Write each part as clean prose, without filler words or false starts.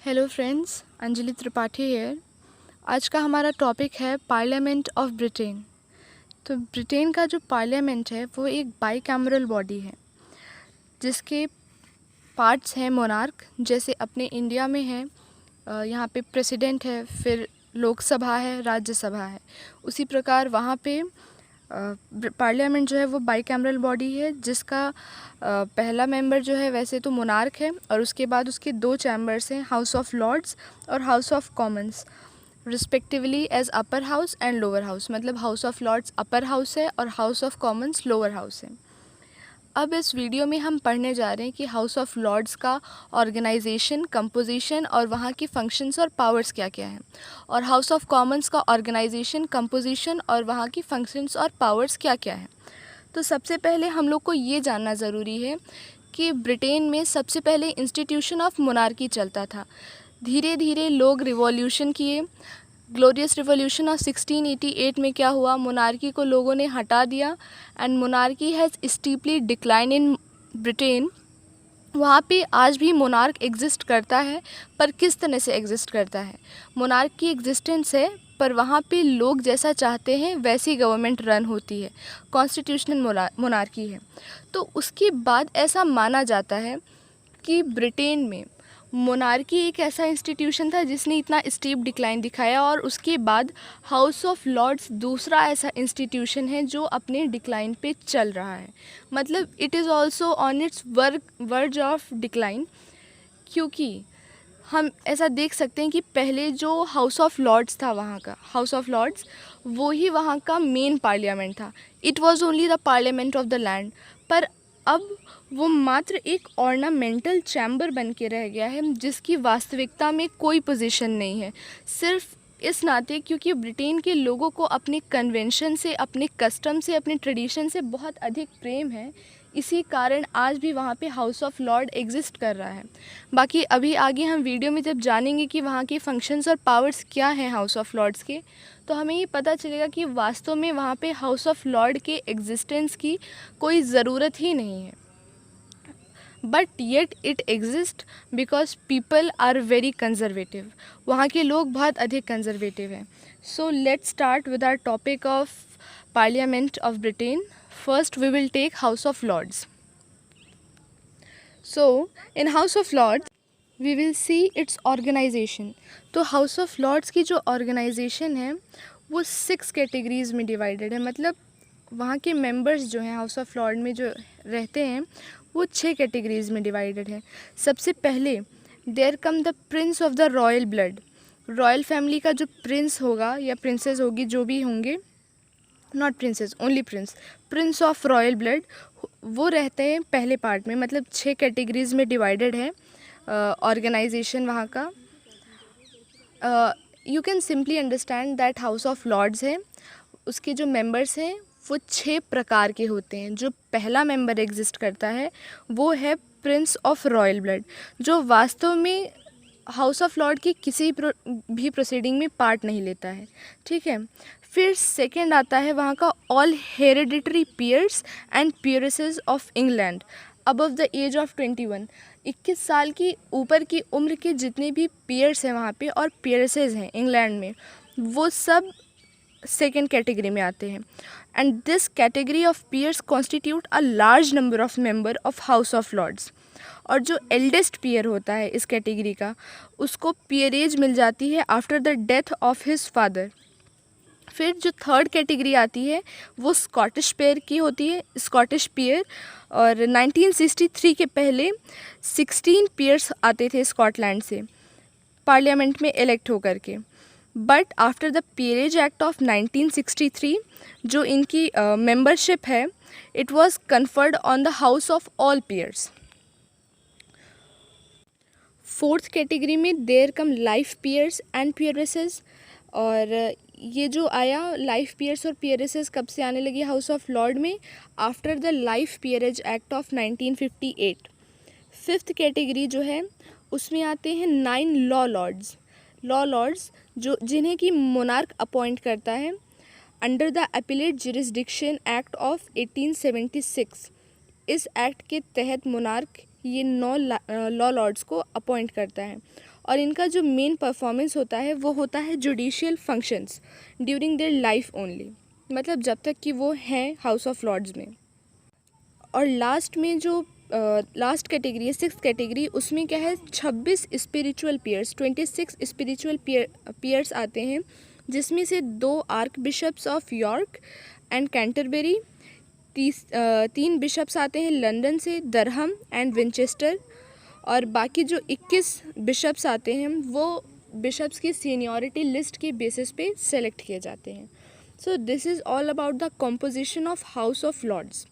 Hello friends, Anjali Tripathi here. आज का हमारा टॉपिक है पार्लियामेंट ऑफ ब्रिटेन। तो ब्रिटेन का जो पार्लियामेंट है वो एक बाईकैमरल बॉडी है जिसके पार्ट्स हैं मोनार्क, जैसे अपने इंडिया में है। यहाँ पे प्रेसिडेंट है, फिर लोकसभा है, राज्यसभा है। उसी प्रकार वहाँ पे पार्लियामेंट जो है वो बाईकैमरल बॉडी है जिसका पहला मेंबर जो है वैसे तो मोनार्क है, और उसके बाद उसके दो चैम्बर्स हैं, हाउस ऑफ लॉर्ड्स और house of Commons respectively as upper house and lower house. मतलब house of Lords upper house है और house of Commons lower house है। अब इस वीडियो में हम पढ़ने जा रहे हैं कि हाउस ऑफ लॉर्ड्स का ऑर्गेनाइजेशन, कंपोजिशन और वहाँ की फंक्शंस और पावर्स क्या क्या हैं, और हाउस ऑफ कॉमन्स का ऑर्गेनाइजेशन, कंपोजिशन और वहाँ की फंक्शंस और पावर्स क्या क्या हैं। तो सबसे पहले हम लोग को ये जानना ज़रूरी है कि ब्रिटेन में सबसे पहले इंस्टीट्यूशन ऑफ मोनार्की चलता था। धीरे धीरे लोग रिवॉल्यूशन किए। ग्लोरियस रिवॉल्यूशन ऑफ 1688 में क्या हुआ, मोनार्की को लोगों ने हटा दिया and monarchy has steeply decline in Britain. वहाँ पे आज भी मोनार्क एग्जिस्ट करता है, पर किस तरह से एग्जिस्ट करता है। मोनार्क की एग्जिस्टेंस है, पर वहाँ पे लोग जैसा चाहते हैं वैसी गवर्नमेंट रन होती है, कॉन्स्टिट्यूशनल मोनार्की है। तो उसके बाद ऐसा माना जाता है कि ब्रिटेन में मोनार्की एक ऐसा इंस्टीट्यूशन था जिसने इतना स्टीप डिक्लाइन दिखाया, और उसके बाद हाउस ऑफ लॉर्ड्स दूसरा ऐसा इंस्टीट्यूशन है जो अपने डिक्लाइन पे चल रहा है। मतलब it is also on it's verge of decline, क्योंकि हम ऐसा देख सकते हैं कि पहले जो हाउस ऑफ लॉर्ड्स था, वहाँ का हाउस ऑफ लॉर्ड्स वो ही वहाँ का मेन पार्लियामेंट था। It was only the parliament of the land. पर अब वो मात्र एक ऑर्नामेंटल चैम्बर बन के रह गया है जिसकी वास्तविकता में कोई पोजीशन नहीं है, सिर्फ इस नाते क्योंकि ब्रिटेन के लोगों को अपने कन्वेंशन से, अपने कस्टम से, अपने ट्रेडिशन से बहुत अधिक प्रेम है। इसी कारण आज भी वहाँ पे हाउस ऑफ लॉर्ड एग्जिस्ट कर रहा है। बाकी अभी आगे हम वीडियो में जब जानेंगे कि वहाँ के फंक्शंस और पावर्स क्या हैं हाउस ऑफ लॉर्ड्स के, तो हमें ये पता चलेगा कि वास्तव में वहाँ पे हाउस ऑफ लॉर्ड के एग्जिस्टेंस की कोई ज़रूरत ही नहीं है। But yet it exist because people are very conservative. वहाँ के लोग बहुत अधिक कंजर्वेटिव हैं। So let's start with our topic of parliament of Britain. First we will take house of lords. So in house of lords we will see its organization. तो house of lords की जो organisation है वो 6 categories में divided है। मतलब वहाँ के मेंबर्स जो हैं हाउस ऑफ लॉर्ड में जो रहते हैं वो 6 कैटेगरीज में डिवाइडेड है। सबसे पहले there come the prince of the royal blood. Royal family का जो प्रिंस होगा या प्रिंसेस होगी, जो भी होंगे, not princess, only Prince of royal blood, वो रहते हैं पहले पार्ट में। मतलब 6 कैटेगरीज में डिवाइडेड है ऑर्गेनाइजेशन वहाँ का। You can simply understand that house of lords है, उसके जो मेंबर्स हैं वो 6 प्रकार के होते हैं। जो पहला मेंबर एग्जिस्ट करता है वो है प्रिंस ऑफ रॉयल ब्लड, जो वास्तव में हाउस ऑफ लॉर्ड की किसी भी प्रोसीडिंग में पार्ट नहीं लेता है। ठीक है। फिर सेकंड आता है वहाँ का all hereditary peers and peeresses of England above the age of 21। 21 साल की ऊपर की उम्र के जितने भी पियर्स हैं वहाँ पे और पियरेसेस हैं इंग्लैंड में, वो सब सेकेंड कैटेगरी में आते हैं। And this category of peers constitute a large number of member of house of Lord's. और जो एल्डेस्ट पियर होता है इस कैटेगरी का, उसको पियरेज मिल जाती है after the death of his father. फिर जो थर्ड कैटेगरी आती है वो स्कॉटिश पियर की होती है, स्कॉटिश पियर। और 1963 के पहले 16 पियर्स आते थे स्कॉटलैंड से पार्लियामेंट में इलेक्ट होकर के। But after the Peerage Act of 1963 जो इनकी मेंबरशिप है, it was conferred on the house of all peers. Fourth category में there come life peers and peeresses. और ये जो आया लाइफ पियर्स और पियरेसेस कब से आने लगी हाउस ऑफ लॉर्ड में, after the Life Peerage Act of 1958। Fifth category जो है उसमें आते हैं 9 लॉ लॉर्ड्स जो जिन्हें कि मोनार्क अपॉइंट करता है under the appellate jurisdiction act of 1876। इस एक्ट के तहत मोनार्क ये 9 लॉ लॉर्ड्स को अपॉइंट करता है और इनका जो मेन परफॉर्मेंस होता है वो होता है judicial functions during their life only, मतलब जब तक कि वो हैं हाउस ऑफ लॉर्ड्स में। और लास्ट में जो लास्ट कैटेगरी है, 6th कैटेगरी, उसमें क्या है 26 स्पिरिचुअल पीयर्स, 26 स्पिरिचुअल पीयर्स आते हैं, जिसमें से 2 archbishops of York and Canterbury, 3 bishops आते हैं लंदन से, दरहम एंड विंचेस्टर, और बाकी जो 21 बिशप्स आते हैं वो बिशप्स की सीनियरिटी लिस्ट के बेसिस पे सेलेक्ट किए जाते हैं। So this is all about the composition of house of lords.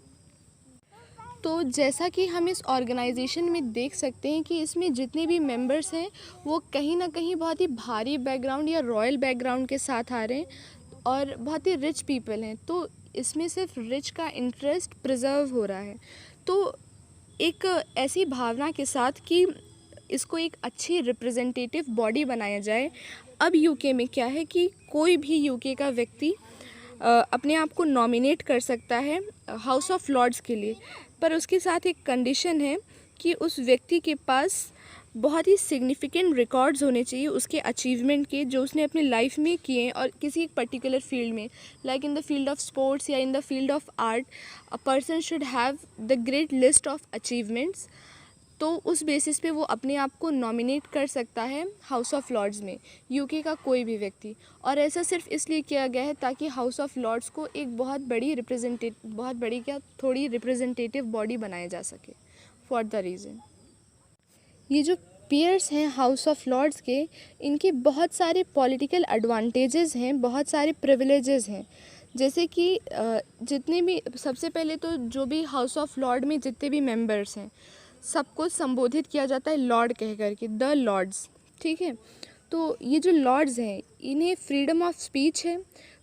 तो जैसा कि हम इस ऑर्गेनाइजेशन में देख सकते हैं कि इसमें जितने भी मेंबर्स हैं वो कहीं ना कहीं बहुत ही भारी बैकग्राउंड या रॉयल बैकग्राउंड के साथ आ रहे हैं और बहुत ही रिच पीपल हैं, तो इसमें सिर्फ रिच का इंटरेस्ट प्रिजर्व हो रहा है। तो एक ऐसी भावना के साथ कि इसको एक अच्छी रिप्रेजेंटेटिव बॉडी बनाया जाए। अब यूके में क्या है कि कोई भी यूके का व्यक्ति अपने आप को नॉमिनेट कर सकता है हाउस ऑफ लॉर्ड्स के लिए, पर उसके साथ एक कंडीशन है कि उस व्यक्ति के पास बहुत ही सिग्निफिकेंट रिकॉर्ड्स होने चाहिए उसके अचीवमेंट के, जो उसने अपनी लाइफ में किए और किसी एक पर्टिकुलर फील्ड में, like in the field of sports या in the field of art, a person should have the great list of achievements. तो उस बेसिस पे वो अपने आप को नॉमिनेट कर सकता है हाउस ऑफ लॉर्ड्स में, यूके का कोई भी व्यक्ति। और ऐसा सिर्फ इसलिए किया गया है ताकि हाउस ऑफ लॉर्ड्स को एक बहुत बड़ी थोड़ी रिप्रेजेंटेटिव बॉडी बनाया जा सके, फॉर द रीज़न। ये जो पीयर्स हैं हाउस ऑफ लॉर्ड्स के, इनके बहुत सारे पॉलिटिकल एडवांटेजेस हैं, बहुत सारे प्रिविलेजेस हैं। जैसे कि जितने भी, सबसे पहले तो जो भी हाउस ऑफ लॉर्ड में जितने भी मेंबर्स हैं सबको संबोधित किया जाता है लॉर्ड कह कर के, द लॉर्ड्स, ठीक है। तो ये जो लॉर्ड्स हैं इन्हें फ्रीडम ऑफ स्पीच है,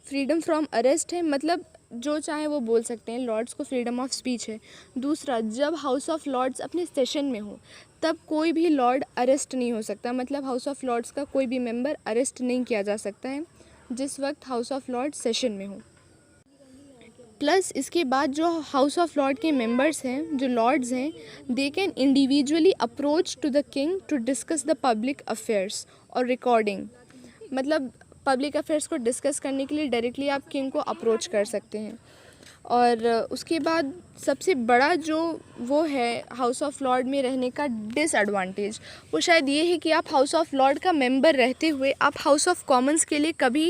फ्रीडम फ्रॉम अरेस्ट है, मतलब जो चाहे वो बोल सकते हैं, लॉर्ड्स को फ्रीडम ऑफ स्पीच है। दूसरा, जब हाउस ऑफ लॉर्ड्स अपने सेशन में हो तब कोई भी लॉर्ड अरेस्ट नहीं हो सकता, मतलब हाउस ऑफ लॉर्ड्स का कोई भी मेंबर अरेस्ट नहीं किया जा सकता है जिस वक्त हाउस ऑफ लॉर्ड सेशन में हो। प्लस इसके बाद जो हाउस ऑफ लॉर्ड के मेंबर्स हैं, जो लॉर्ड्स हैं, they can individually approach to the king to discuss the public affairs और रिकॉर्डिंग, मतलब पब्लिक अफेयर्स को डिस्कस करने के लिए डायरेक्टली आप किंग को अप्रोच कर सकते हैं। और उसके बाद सबसे बड़ा जो वो है हाउस ऑफ लॉर्ड में रहने का डिसएडवांटेज, वो शायद ये है कि आप हाउस ऑफ लॉर्ड का मेंबर रहते हुए आप हाउस ऑफ कॉमन्स के लिए कभी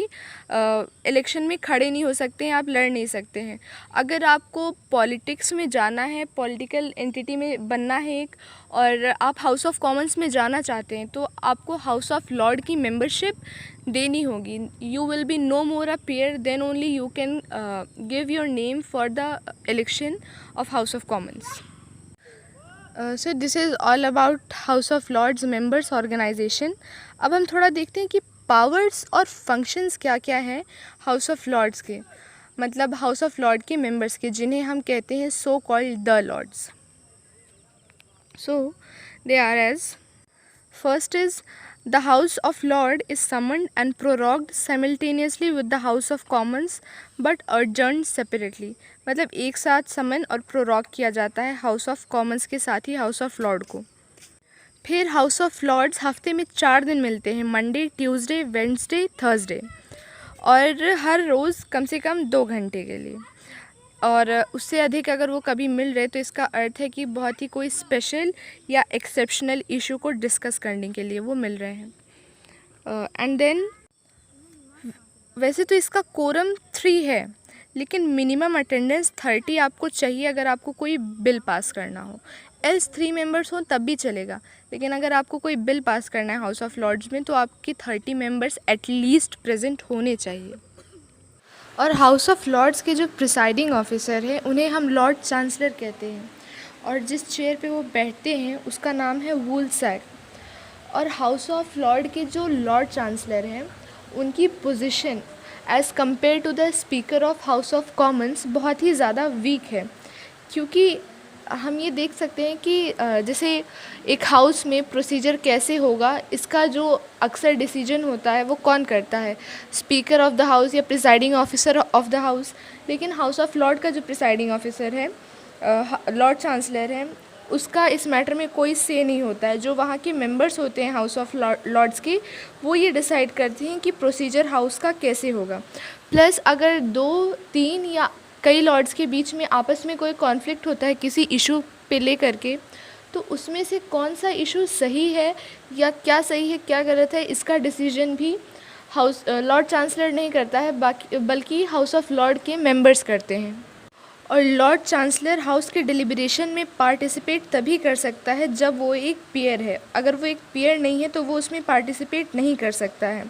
इलेक्शन में खड़े नहीं हो सकते हैं, आप लड़ नहीं सकते हैं। अगर आपको पॉलिटिक्स में जाना है, पॉलिटिकल एंटिटी में बनना है एक, और आप हाउस ऑफ कॉमन्स में जाना चाहते हैं, तो आपको हाउस ऑफ लॉर्ड की मेंबरशिप देनी होगी। You will be no more a peer, then only you can give your name for the election of House of Commons. So this is all about House of Lords members organization. अब हम थोड़ा देखते हैं कि powers और functions क्या क्या हैं हाउस ऑफ लॉर्ड्स के, मतलब हाउस ऑफ लॉर्ड के मेंबर्स के, जिन्हें हम कहते हैं so called the lords. So they are as, first is the House of Lord is summoned and prorogued simultaneously with the House of Commons but adjourned separately, मतलब एक साथ समन और प्रोरॉग किया जाता है हाउस ऑफ कॉमन्स के साथ ही हाउस ऑफ लॉर्ड को। फिर हाउस ऑफ लॉर्ड्स हफ्ते में 4 दिन मिलते हैं, मंडे, ट्यूसडे, वेडनेसडे, थर्सडे, और हर रोज़ कम से कम 2 घंटे के लिए, और उससे अधिक अगर वो कभी मिल रहे तो इसका अर्थ है कि बहुत ही कोई स्पेशल या एक्सेप्शनल इशू को डिस्कस करने के लिए वो मिल रहे हैं। एंड देन वैसे तो इसका कोरम 3 है, लेकिन मिनिमम अटेंडेंस 30 आपको चाहिए अगर आपको कोई बिल पास करना हो, एल्स 3 मेंबर्स हों तब भी चलेगा, लेकिन अगर आपको कोई बिल पास करना है हाउस ऑफ लॉर्ड्स में तो आपके 30 मेंबर्स एटलीस्ट प्रेजेंट होने चाहिए। और हाउस ऑफ लॉर्ड्स के जो प्रिसाइडिंग ऑफिसर हैं उन्हें हम लॉर्ड चांसलर कहते हैं, और जिस चेयर पे वो बैठते हैं उसका नाम है वुलसैक। और हाउस ऑफ लॉर्ड के जो लॉर्ड चांसलर हैं उनकी position as compare to the speaker of house of commons बहुत ही ज़्यादा वीक है, क्योंकि हम ये देख सकते हैं कि जैसे एक हाउस में प्रोसीजर कैसे होगा इसका जो अक्सर डिसीजन होता है वो कौन करता है, स्पीकर ऑफ द हाउस या presiding officer of the house. लेकिन हाउस ऑफ लॉर्ड का जो प्रिसाइडिंग ऑफिसर है, लॉर्ड चांसलर है, उसका इस मैटर में कोई से नहीं होता है। जो वहाँ के मेंबर्स होते हैं हाउस ऑफ लॉर्ड्स के, वो ये डिसाइड करते हैं कि प्रोसीजर हाउस का कैसे होगा। प्लस अगर 2-3 या कई लॉर्ड्स के बीच में आपस में कोई कॉन्फ्लिक्ट होता है किसी इशू पे ले करके, तो उसमें से कौन सा इशू सही है या क्या सही है क्या गलत है, इसका डिसीजन भी लॉर्ड चांसलर नहीं करता है, बल्कि हाउस ऑफ लॉर्ड के मेंबर्स करते हैं। और लॉर्ड चांसलर हाउस के डिलिब्रेशन में पार्टिसिपेट तभी कर सकता है जब वो एक पीयर है। अगर वो एक पीयर नहीं है तो वो उसमें पार्टिसिपेट नहीं कर सकता है।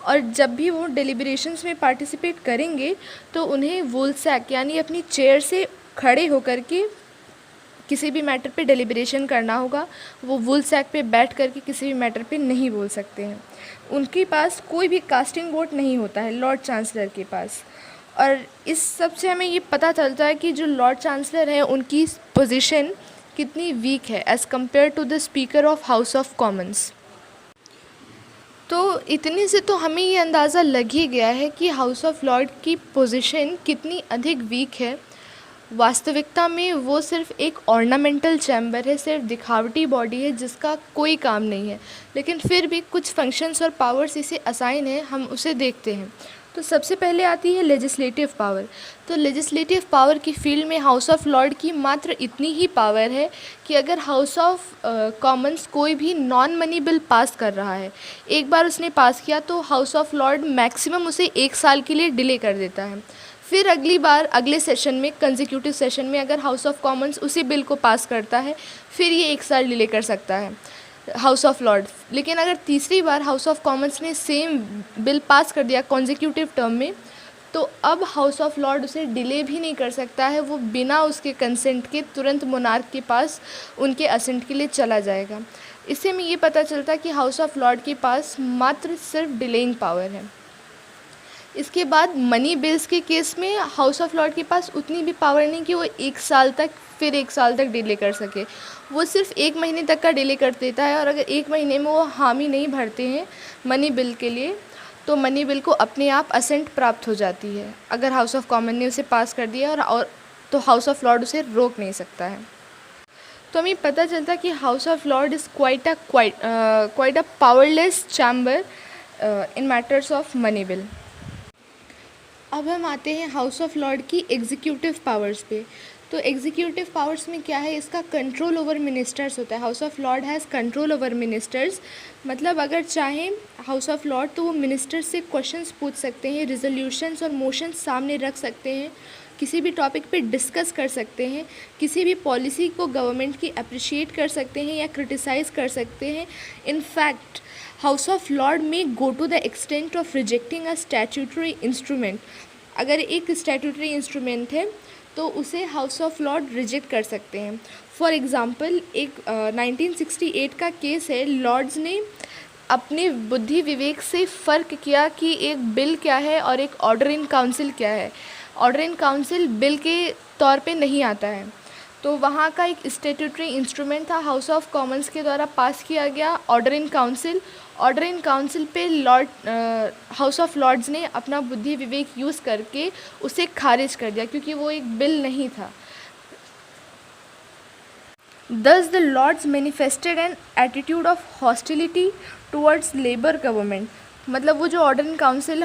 और जब भी वो डिलिब्रेशंस में पार्टिसिपेट करेंगे तो उन्हें वोल्सैक यानी अपनी चेयर से खड़े होकर के किसी भी मैटर पे डिलिब्रेशन करना होगा। वो वोल्सैक पे बैठ करके किसी भी मैटर पे नहीं बोल सकते हैं। उनके पास कोई भी कास्टिंग वोट नहीं होता है लॉर्ड चांसलर के पास। और इस सब से हमें ये पता चलता है कि जो लॉर्ड चांसलर हैं उनकी पोजीशन कितनी वीक है as compare to the speaker of house of commons. तो इतने से तो हमें ये अंदाज़ा लग ही गया है कि हाउस ऑफ लॉर्ड की पोजीशन कितनी अधिक वीक है। वास्तविकता में वो सिर्फ एक ऑर्नामेंटल चैम्बर है, सिर्फ दिखावटी बॉडी है जिसका कोई काम नहीं है, लेकिन फिर भी कुछ फंक्शंस और पावर्स इसे असाइन है, हम उसे देखते हैं। तो सबसे पहले आती है लेजिस्लेटिव पावर। तो लेजिस्लेटिव पावर की फील्ड में हाउस ऑफ लॉर्ड की मात्र इतनी ही पावर है कि अगर हाउस ऑफ कॉमन्स कोई भी नॉन मनी बिल पास कर रहा है, एक बार उसने पास किया तो हाउस ऑफ लॉर्ड मैक्सिमम उसे 1 साल के लिए डिले कर देता है। फिर अगली बार अगले सेशन में कंसेक्यूटिव सेशन में अगर हाउस ऑफ कॉमन्स उसी बिल को पास करता है, फिर ये 1 साल डिले कर सकता है हाउस ऑफ लॉर्ड्स। लेकिन अगर तीसरी बार हाउस ऑफ कॉमन्स ने सेम बिल पास कर दिया कॉन्जिक्यूटिव टर्म में, तो अब हाउस ऑफ लॉर्ड उसे डिले भी नहीं कर सकता है, वो बिना उसके कंसेंट के तुरंत मोनार्क के पास उनके असेंट के लिए चला जाएगा। इससे हमें ये पता चलता है कि हाउस ऑफ लॉर्ड के पास मात्र सिर्फ डिलेइंग पावर है। इसके बाद मनी बिल्स के केस में हाउस ऑफ लॉर्ड के पास उतनी भी पावर नहीं कि वो 1 साल तक फिर 1 साल तक डिले कर सके। वो सिर्फ 1 महीने तक का डिले कर देता है, और अगर 1 महीने में वो हामी नहीं भरते हैं मनी बिल के लिए, तो मनी बिल को अपने आप असेंट प्राप्त हो जाती है। अगर हाउस ऑफ कॉमन ने उसे पास कर दिया और तो हाउस ऑफ लॉर्ड उसे रोक नहीं सकता है। तो हमें पता चलता है कि house of Lord is quite a powerless chamber in matters of money bill. अब हम आते हैं हाउस ऑफ लॉर्ड की एग्जीक्यूटिव पावर्स पे। तो एग्जीक्यूटिव पावर्स में क्या है, इसका कंट्रोल ओवर मिनिस्टर्स होता है। House of Lord has control over ministers, मतलब अगर चाहें हाउस ऑफ लॉर्ड तो वो मिनिस्टर से क्वेश्चंस पूछ सकते हैं, रिजोल्यूशंस और मोशंस सामने रख सकते हैं, किसी भी टॉपिक पे डिस्कस कर सकते हैं, किसी भी पॉलिसी को गवर्नमेंट की अप्रिशिएट कर सकते हैं या क्रिटिसाइज़ कर सकते हैं। इनफैक्ट हाउस ऑफ लॉर्ड में go to the extent of rejecting a statutory instrument. अगर एक स्टैट्यूटरी इंस्ट्रूमेंट है तो उसे हाउस ऑफ लॉर्ड रिजेक्ट कर सकते हैं। फॉर एग्ज़ाम्पल एक 1968 का केस है। लॉर्ड्स ने अपने बुद्धि विवेक से फ़र्क किया कि एक बिल क्या है और एक ऑर्डर इन काउंसिल क्या है। ऑर्डर इन काउंसिल बिल के तौर पे नहीं आता है, तो वहाँ का एक स्टैट्यूटरी इंस्ट्रूमेंट था, हाउस ऑफ कॉमन्स के द्वारा पास किया गया order in council. Order in council पे हाउस ऑफ लॉर्ड्स ने अपना बुद्धि विवेक यूज़ करके उसे खारिज कर दिया, क्योंकि वो एक बिल नहीं था। Thus the Lords manifested an attitude of hostility towards labour government. मतलब वो जो order in council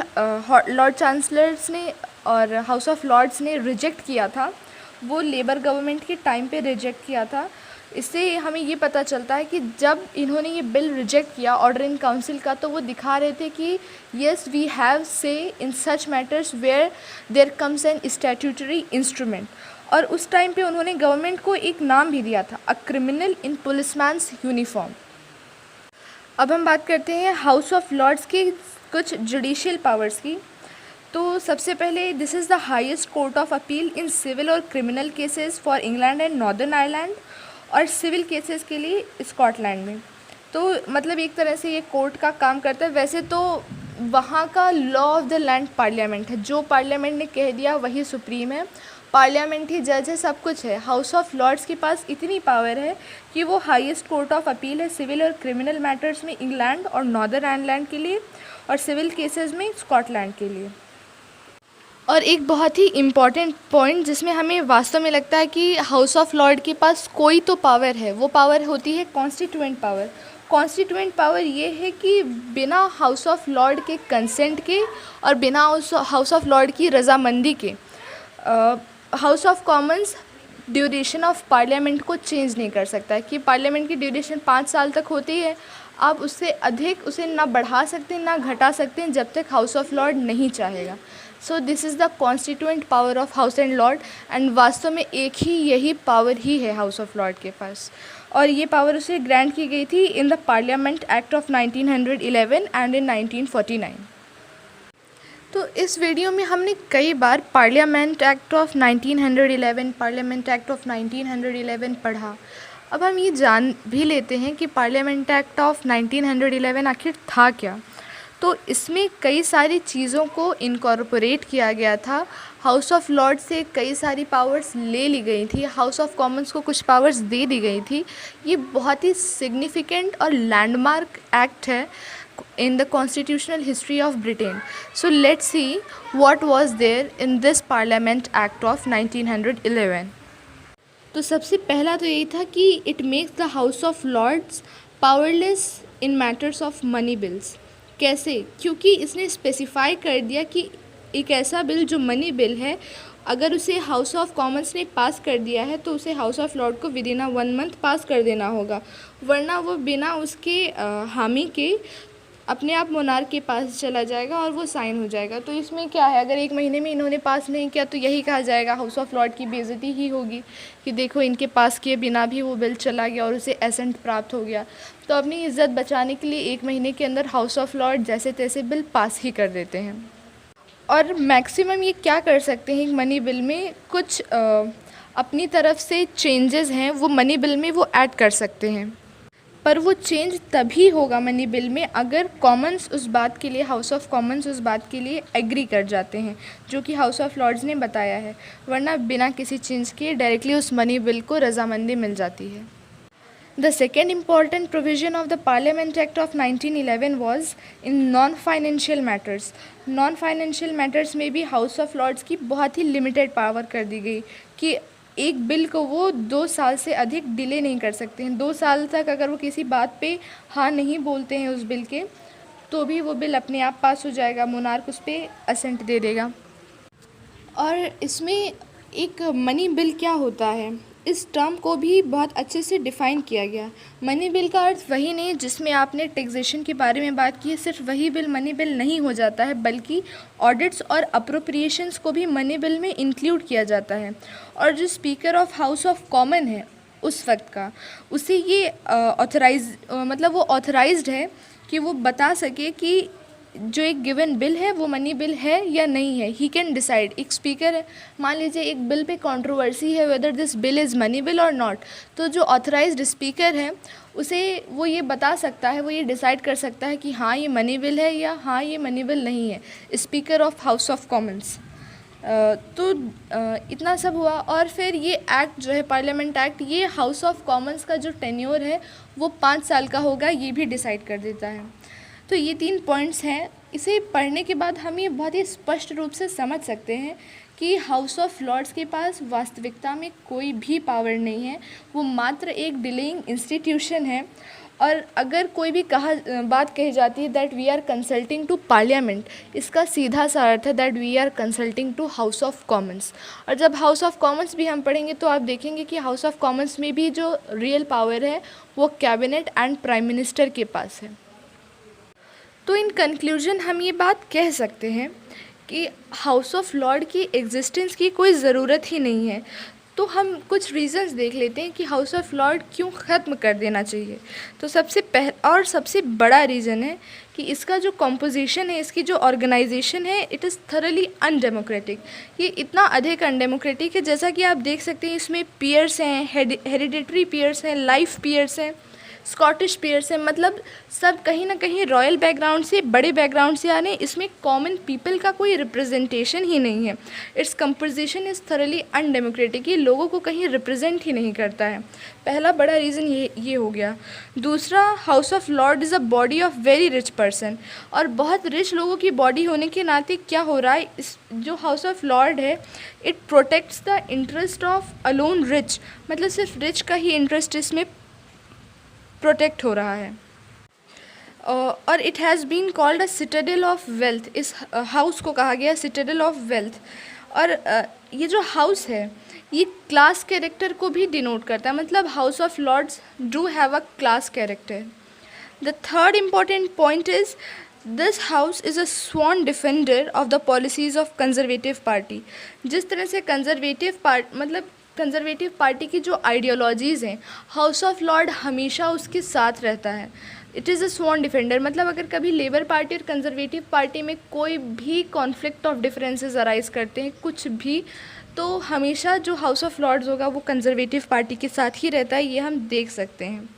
lord chancellors ने और हाउस ऑफ लॉर्ड्स ने रिजेक्ट किया था, वो लेबर गवर्नमेंट के टाइम पे रिजेक्ट किया था। इससे हमें ये पता चलता है कि जब इन्होंने ये बिल रिजेक्ट किया ऑर्डर इन काउंसिल का, तो वो दिखा रहे थे कि yes we have say in such matters where there comes an statutory instrument. और उस टाइम पे उन्होंने गवर्नमेंट को एक नाम भी दिया था, अ क्रिमिनल इन पुलिसमैन्स यूनिफॉर्म। अब हम बात करते हैं हाउस ऑफ लॉर्ड्स की कुछ जुडिशियल पावर्स की। तो सबसे पहले this is the highest court of appeal in civil और criminal cases for England and Northern Ireland, और सिविल केसेस के लिए स्कॉटलैंड में। तो मतलब एक तरह से ये कोर्ट का काम करता है। वैसे तो वहाँ का law of the land parliament है, जो पार्लियामेंट ने कह दिया वही सुप्रीम है, पार्लियामेंट ही जज है, सब कुछ है। हाउस ऑफ लॉर्ड्स के पास इतनी पावर है कि वो हाईएस्ट कोर्ट ऑफ अपील है सिविल और क्रिमिनल मैटर्स में इंग्लैंड और नॉर्दर्न आयरलैंड के लिए, और सिविल केसेस में स्कॉटलैंड के लिए। और एक बहुत ही इम्पॉर्टेंट पॉइंट जिसमें हमें वास्तव में लगता है कि हाउस ऑफ लॉर्ड के पास कोई तो पावर है, वो पावर होती है कॉन्स्टिट्यूएंट पावर। कॉन्स्टिट्यूएंट पावर ये है कि बिना हाउस ऑफ लॉर्ड के कंसेंट के और बिना हाउस ऑफ लॉर्ड की रजामंदी के house of Commons duration of parliament को चेंज नहीं कर सकता है। कि पार्लियामेंट की ड्यूरेशन 5 साल तक होती है, आप उससे अधिक उसे ना बढ़ा सकते हैं ना घटा सकते हैं जब तक हाउस ऑफ लॉर्ड नहीं चाहेगा। सो this is the constituent power of house and Lord, and वास्तव में एक ही यही पावर ही है हाउस ऑफ लॉर्ड के पास, और ये पावर उसे ग्रांट की गई थी in the Parliament Act of 1911 and in 1949। तो इस वीडियो में हमने कई बार Parliament Act of 1911, Parliament Act of 1911 पढ़ा। अब हम ये जान भी लेते हैं कि पार्लियामेंट एक्ट ऑफ 1911 आखिर था क्या। तो इसमें कई सारी चीज़ों को इनकॉर्पोरेट किया गया था। हाउस ऑफ लॉर्ड से कई सारी पावर्स ले ली गई थी, हाउस ऑफ कॉमन्स को कुछ पावर्स दे दी गई थी। ये बहुत ही सिग्निफिकेंट और लैंडमार्क एक्ट है in the constitutional history of Britain. So let's see what was there in this Parliament Act of 1911. तो सबसे पहला तो यही था कि it makes the House of Lords powerless in matters of money bills. कैसे? क्योंकि इसने स्पेसिफाई कर दिया कि एक ऐसा बिल जो मनी बिल है, अगर उसे हाउस ऑफ कॉमन्स ने पास कर दिया है तो उसे हाउस ऑफ लॉर्ड को विद इन 1 मंथ पास कर देना होगा, वरना वो बिना उसके हामी के अपने आप मोनार्क के पास चला जाएगा और वो साइन हो जाएगा। तो इसमें क्या है, अगर 1 महीने में इन्होंने पास नहीं किया तो यही कहा जाएगा, हाउस ऑफ लॉर्ड की बेइज्जती ही होगी कि देखो इनके पास किए बिना भी वो बिल चला गया और उसे एसेंट प्राप्त हो गया। तो अपनी इज्जत बचाने के लिए 1 महीने के अंदर हाउस ऑफ लॉर्ड जैसे तैसे बिल पास ही कर देते हैं। और मैक्सिमम ये क्या कर सकते हैं, मनी बिल में कुछ अपनी तरफ से चेंजेस हैं वो मनी बिल में वो ऐड कर सकते हैं, पर वो चेंज तभी होगा मनी बिल में अगर कॉमन्स उस बात के लिए, हाउस ऑफ कॉमन्स उस बात के लिए एग्री कर जाते हैं जो कि हाउस ऑफ लॉर्ड्स ने बताया है, वरना बिना किसी चेंज के डायरेक्टली उस मनी बिल को रजामंदी मिल जाती है। The second important provision of the Parliament Act of 1911 was in non-financial matters. Non-financial matters में भी हाउस ऑफ लॉर्ड्स की बहुत ही लिमिटेड पावर कर दी गई कि एक बिल को वो 2 साल से अधिक डिले नहीं कर सकते हैं। 2 साल तक अगर वो किसी बात पे हाँ नहीं बोलते हैं उस बिल के, तो भी वो बिल अपने आप पास हो जाएगा, मोनार्क उस पर असेंट दे देगा। और इसमें एक मनी बिल क्या होता है, इस टर्म को भी बहुत अच्छे से डिफ़ाइन किया गया। मनी बिल का अर्थ वही नहीं जिसमें आपने टैक्सेशन के बारे में बात की है, सिर्फ वही बिल मनी बिल नहीं हो जाता है, बल्कि ऑडिट्स और अप्रोप्रिएशंस को भी मनी बिल में इंक्लूड किया जाता है। और जो speaker of house of common है उस वक्त का, उसे ये मतलब वो ऑथराइज्ड है कि वो बता सके कि जो एक गिवन बिल है वो मनी बिल है या नहीं है। He can decide. एक स्पीकर है, मान लीजिए एक बिल पे कंट्रोवर्सी है whether this bill is money bill और नॉट, तो जो ऑथराइज्ड स्पीकर है उसे वो ये बता सकता है, वो ये डिसाइड कर सकता है कि हाँ ये मनी बिल है या हाँ ये मनी बिल नहीं है, speaker of house of commons. तो इतना सब हुआ। और फिर ये एक्ट जो है, पार्लियामेंट एक्ट, ये हाउस ऑफ कॉमन्स का जो टेन्योर है वो 5 साल का होगा, ये भी डिसाइड कर देता है। तो ये 3 पॉइंट्स हैं। इसे पढ़ने के बाद हम ये बहुत ही स्पष्ट रूप से समझ सकते हैं कि हाउस ऑफ लॉर्ड्स के पास वास्तविकता में कोई भी पावर नहीं है, वो मात्र एक डिलेइंग इंस्टीट्यूशन है। और अगर कोई भी बात कही जाती है that we are consulting to parliament, इसका सीधा सा अर्थ है that we are consulting to house of Commons. और जब हाउस ऑफ कॉमन्स भी हम पढ़ेंगे तो आप देखेंगे कि हाउस ऑफ कॉमन्स में भी जो रियल पावर है वो कैबिनेट एंड प्राइम मिनिस्टर के पास है। तो इन कंक्लूजन हम ये बात कह सकते हैं कि हाउस ऑफ लॉर्ड की एग्जिस्टेंस की कोई ज़रूरत ही नहीं है। तो हम कुछ रीज़न्स देख लेते हैं कि हाउस ऑफ लॉर्ड क्यों ख़त्म कर देना चाहिए। तो सबसे बड़ा रीज़न है कि इसका जो कॉम्पोजिशन है, इसकी जो ऑर्गेनाइजेशन है, इट इज़ थरली अनडेमोक्रेटिक। ये इतना अधिक अनडेमोक्रेटिक है, जैसा कि आप देख सकते हैं इसमें पीयर्स हैं, हेरिडिटरी पीयर्स हैं, लाइफ पीयर्स हैं। स्कॉटिश पेयर्स हैं, मतलब सब कहीं ना कहीं रॉयल बैकग्राउंड से, बड़े बैकग्राउंड से आ रहे हैं। इसमें कॉमन पीपल का कोई रिप्रेजेंटेशन ही नहीं है। Its composition is thoroughly undemocratic, ये लोगों को कहीं रिप्रेजेंट ही नहीं करता है। पहला बड़ा रीज़न ये हो गया। दूसरा, house of Lord is a body of very rich person, और बहुत रिच लोगों की बॉडी होने के नाते क्या हो रहा है, इस जो हाउस ऑफ लॉर्ड है, it protects the interest of alone rich, मतलब सिर्फ रिच का ही इंटरेस्ट इसमें प्रोटेक्ट हो रहा है। और it has been called a citadel of wealth, इस हाउस को कहा गया सिटाडेल ऑफ वेल्थ। और ये जो हाउस है ये क्लास कैरेक्टर को भी डिनोट करता है, मतलब house of lords do have a class character. The third important point is this house is a sworn defender of the policies of conservative party. जिस तरह से कंजर्वेटिव पार्टी की जो आइडियोलॉजीज़ हैं, हाउस ऑफ लॉर्ड हमेशा उसके साथ रहता है। It is a sworn defender, मतलब अगर कभी लेबर पार्टी और कंजर्वेटिव पार्टी में कोई भी कॉन्फ्लिक्ट ऑफ डिफरेंसेस अराइज करते हैं, कुछ भी, तो हमेशा जो हाउस ऑफ लॉर्ड्स होगा वो कंजर्वेटिव पार्टी के साथ ही रहता है, ये हम देख सकते हैं।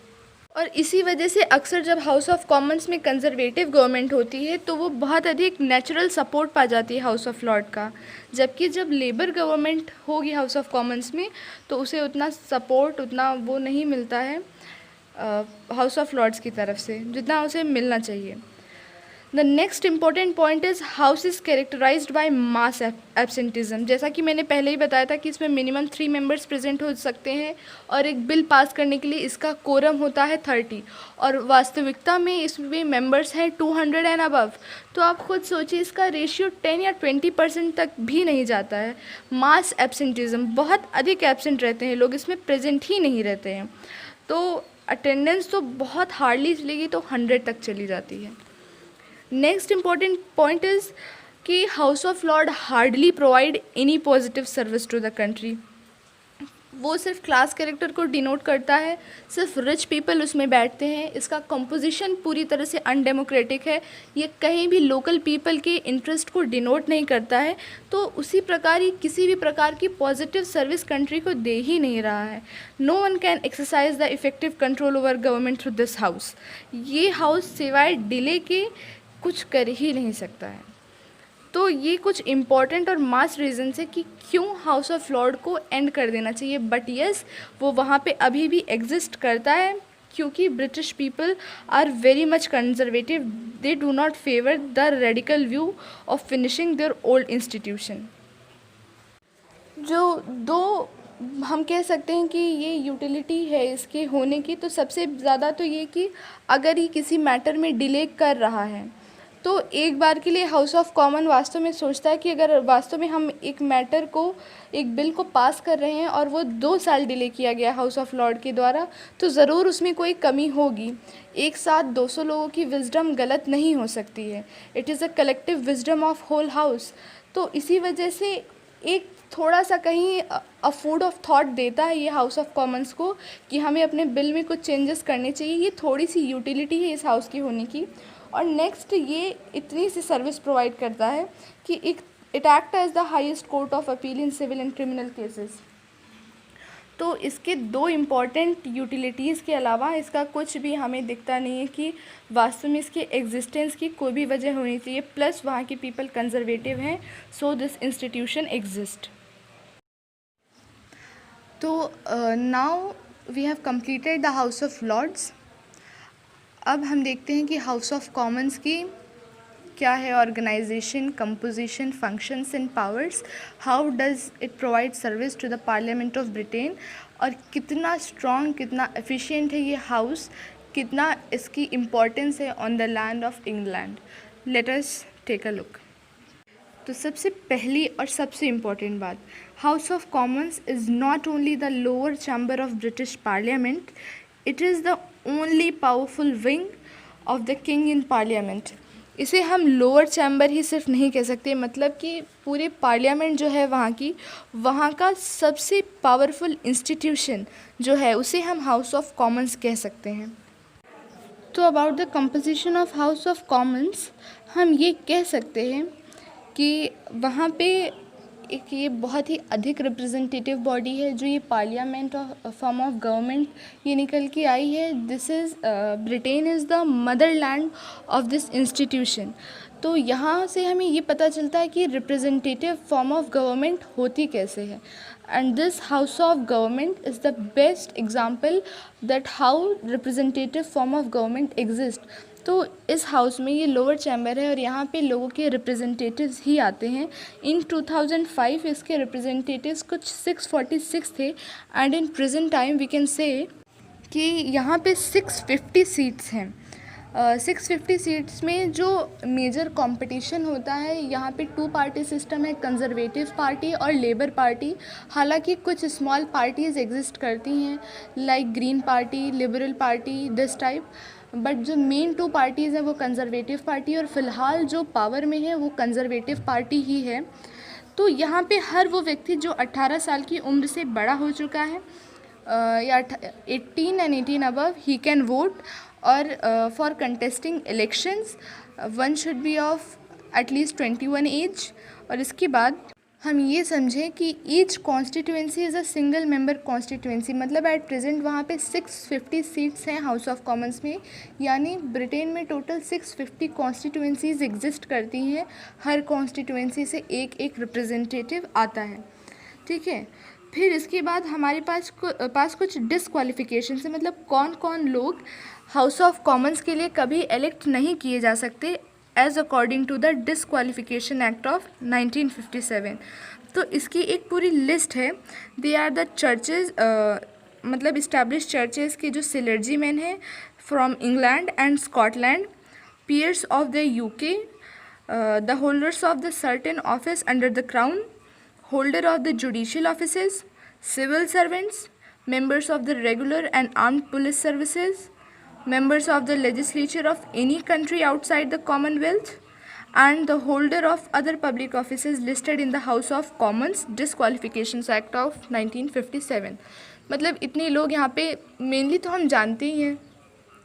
और इसी वजह से अक्सर जब हाउस ऑफ कॉमन्स में कंजर्वेटिव गवर्नमेंट होती है तो वो बहुत अधिक नेचुरल सपोर्ट पा जाती है हाउस ऑफ लॉर्ड का, जबकि जब लेबर गवर्नमेंट होगी हाउस ऑफ कॉमन्स में तो उसे उतना सपोर्ट, उतना वो नहीं मिलता है हाउस ऑफ लॉर्ड्स की तरफ से जितना उसे मिलना चाहिए। The next important point is house is characterized by mass absenteeism. जैसा कि मैंने पहले ही बताया था कि इसमें मिनिमम 3 मेंबर्स प्रेजेंट हो सकते हैं और एक बिल पास करने के लिए इसका कोरम होता है 30, और वास्तविकता में इसमें मेंबर्स हैं 200 एंड अबव। तो आप खुद सोचिए, इसका रेशियो 10 या 20% तक भी नहीं जाता है। मास एब्सेंटिज्म, बहुत अधिक एब्सेंट रहते हैं लोग, इसमें प्रेजेंट ही नहीं रहते हैं। तो अटेंडेंस तो बहुत हार्डली चलेगी तो 100 तक चली जाती है। नेक्स्ट इम्पॉर्टेंट पॉइंट इज़ कि house of lord hardly provide any positive service to the country. वो सिर्फ क्लास कैरेक्टर को डिनोट करता है, सिर्फ रिच पीपल उसमें बैठते हैं। इसका कंपोजिशन पूरी तरह से अनडेमोक्रेटिक है, ये कहीं भी लोकल पीपल के इंटरेस्ट को डिनोट नहीं करता है। तो उसी प्रकार ही किसी भी प्रकार की पॉजिटिव सर्विस कंट्री को दे ही नहीं रहा है। No one can exercise the effective control over government through this house. ये हाउस सिवाय डिले के कुछ कर ही नहीं सकता है। तो ये कुछ इम्पॉर्टेंट और मास रीजंस है कि क्यों हाउस ऑफ लॉर्ड को एंड कर देना चाहिए। बट येस, वो वहाँ पे अभी भी एग्जिस्ट करता है क्योंकि British people are very much conservative. They do not favour the radical view of finishing their old institution. जो दो हम कह सकते हैं कि ये यूटिलिटी है इसके होने की, तो सबसे ज़्यादा तो ये कि अगर ये किसी मैटर में डिले कर रहा है तो एक बार के लिए हाउस ऑफ कॉमन वास्तव में सोचता है कि अगर वास्तव में हम एक मैटर को, एक बिल को पास कर रहे हैं और वो 2 साल डिले किया गया हाउस ऑफ लॉर्ड के द्वारा, तो ज़रूर उसमें कोई कमी होगी। एक साथ 200 लोगों की विजडम गलत नहीं हो सकती है। It is a collective wisdom of whole house. तो इसी वजह से एक थोड़ा सा कहीं अ फूड ऑफ थॉट देता है ये हाउस ऑफ कॉमन्स को कि हमें अपने बिल में कुछ चेंजेस करने चाहिए। ये थोड़ी सी यूटिलिटी है इस हाउस की होने की। और नेक्स्ट, ये इतनी सी सर्विस प्रोवाइड करता है कि it act as the highest court of appeal in civil and criminal cases. तो इसके 2 इम्पॉर्टेंट यूटिलिटीज़ के अलावा इसका कुछ भी हमें दिखता नहीं है कि वास्तव में इसके एग्जिस्टेंस की कोई भी वजह होनी चाहिए। प्लस वहाँ की पीपल कंजर्वेटिव हैं, सो दिस इंस्टीट्यूशन एग्जिस्ट। तो now we have completed the house of lords. अब हम देखते हैं कि हाउस ऑफ कॉमन्स की क्या है organization, composition, functions and powers, how does it provide service to the parliament of Britain, और कितना स्ट्रॉन्ग, कितना एफिशिएंट है ये हाउस, कितना इसकी इम्पोर्टेंस है on the land of England. Let us take a look. तो सबसे पहली और सबसे इम्पॉर्टेंट बात, house of commons is not only the lower chamber of British parliament, it is the only powerful wing of the king in parliament. इसे हम lower chamber ही सिर्फ नहीं कह सकते, मतलब कि पूरे पार्लियामेंट जो है वहाँ का सबसे पावरफुल इंस्टीट्यूशन जो है उसे हम हाउस ऑफ कॉमन्स कह सकते हैं। तो about the composition of house of Commons हम ये कह सकते हैं कि वहाँ पे एक ये बहुत ही अधिक रिप्रेजेंटेटिव बॉडी है जो ये पार्लियामेंट फॉर्म ऑफ गवर्नमेंट ये निकल के आई है। This is Britain is the Motherland of this institution. तो यहाँ से हमें ये पता चलता है कि रिप्रेजेंटेटिव फॉर्म ऑफ गवर्नमेंट होती कैसे है। And this house of government is the best example that how representative form of government exist. तो इस हाउस में ये लोअर चैम्बर है और यहाँ पे लोगों के रिप्रेजेंटेटिव्स ही आते हैं। इन 2005 इसके रिप्रेजेंटेटिव्स कुछ 646 थे and in present time we can say कि यहाँ पे 650 सीट्स हैं। 650 सीट्स में जो मेजर कंपटीशन होता है, यहाँ पे 2 पार्टी सिस्टम है, कंजर्वेटिव पार्टी और लेबर पार्टी। हालांकि कुछ स्मॉल पार्टीज़ एग्जिस्ट करती हैं like green party, liberal party, this type, but जो मेन 2 पार्टीज़ हैं वो कंजर्वेटिव पार्टी और फ़िलहाल जो पावर में है वो कंजर्वेटिव पार्टी ही है। तो यहाँ पे हर वो व्यक्ति जो 18 साल की उम्र से बड़ा हो चुका है या 18 and 18 above, he can vote. और for contesting elections one should be of at least 21 age. और इसके बाद हम ये समझें कि each constituency is a single member constituency. मतलब एट प्रेजेंट वहाँ पे 650 सीट्स हैं हाउस ऑफ कॉमन्स में, यानी ब्रिटेन में टोटल 650 कॉन्स्टिट्यूएंसीज एग्जिस्ट करती हैं। हर कॉन्स्टिट्यूएंसी से एक एक रिप्रेजेंटेटिव आता है, ठीक है। फिर इसके बाद हमारे पास कुछ डिसक्वालिफिकेशन है, मतलब कौन कौन लोग हाउस ऑफ कॉमन्स के लिए कभी एलेक्ट नहीं किए जा सकते as according to the disqualification act of 1957। तो इसकी एक पूरी लिस्ट है। दे आर द चर्चेज, मतलब इस्टेब्लिश चर्चेज़ के जो सिलर्जी मैन हैं from England and Scotland, peers of the UK, the holders of the certain office under the crown, holder of the judicial offices, civil servants, members of the regular and armed police services, members of the legislature of any country outside the Commonwealth, and the holder of other public offices listed in the House of Commons Disqualifications Act of 1957। मतलब इतने लोग यहाँ पे mainly तो हम जानते ही हैं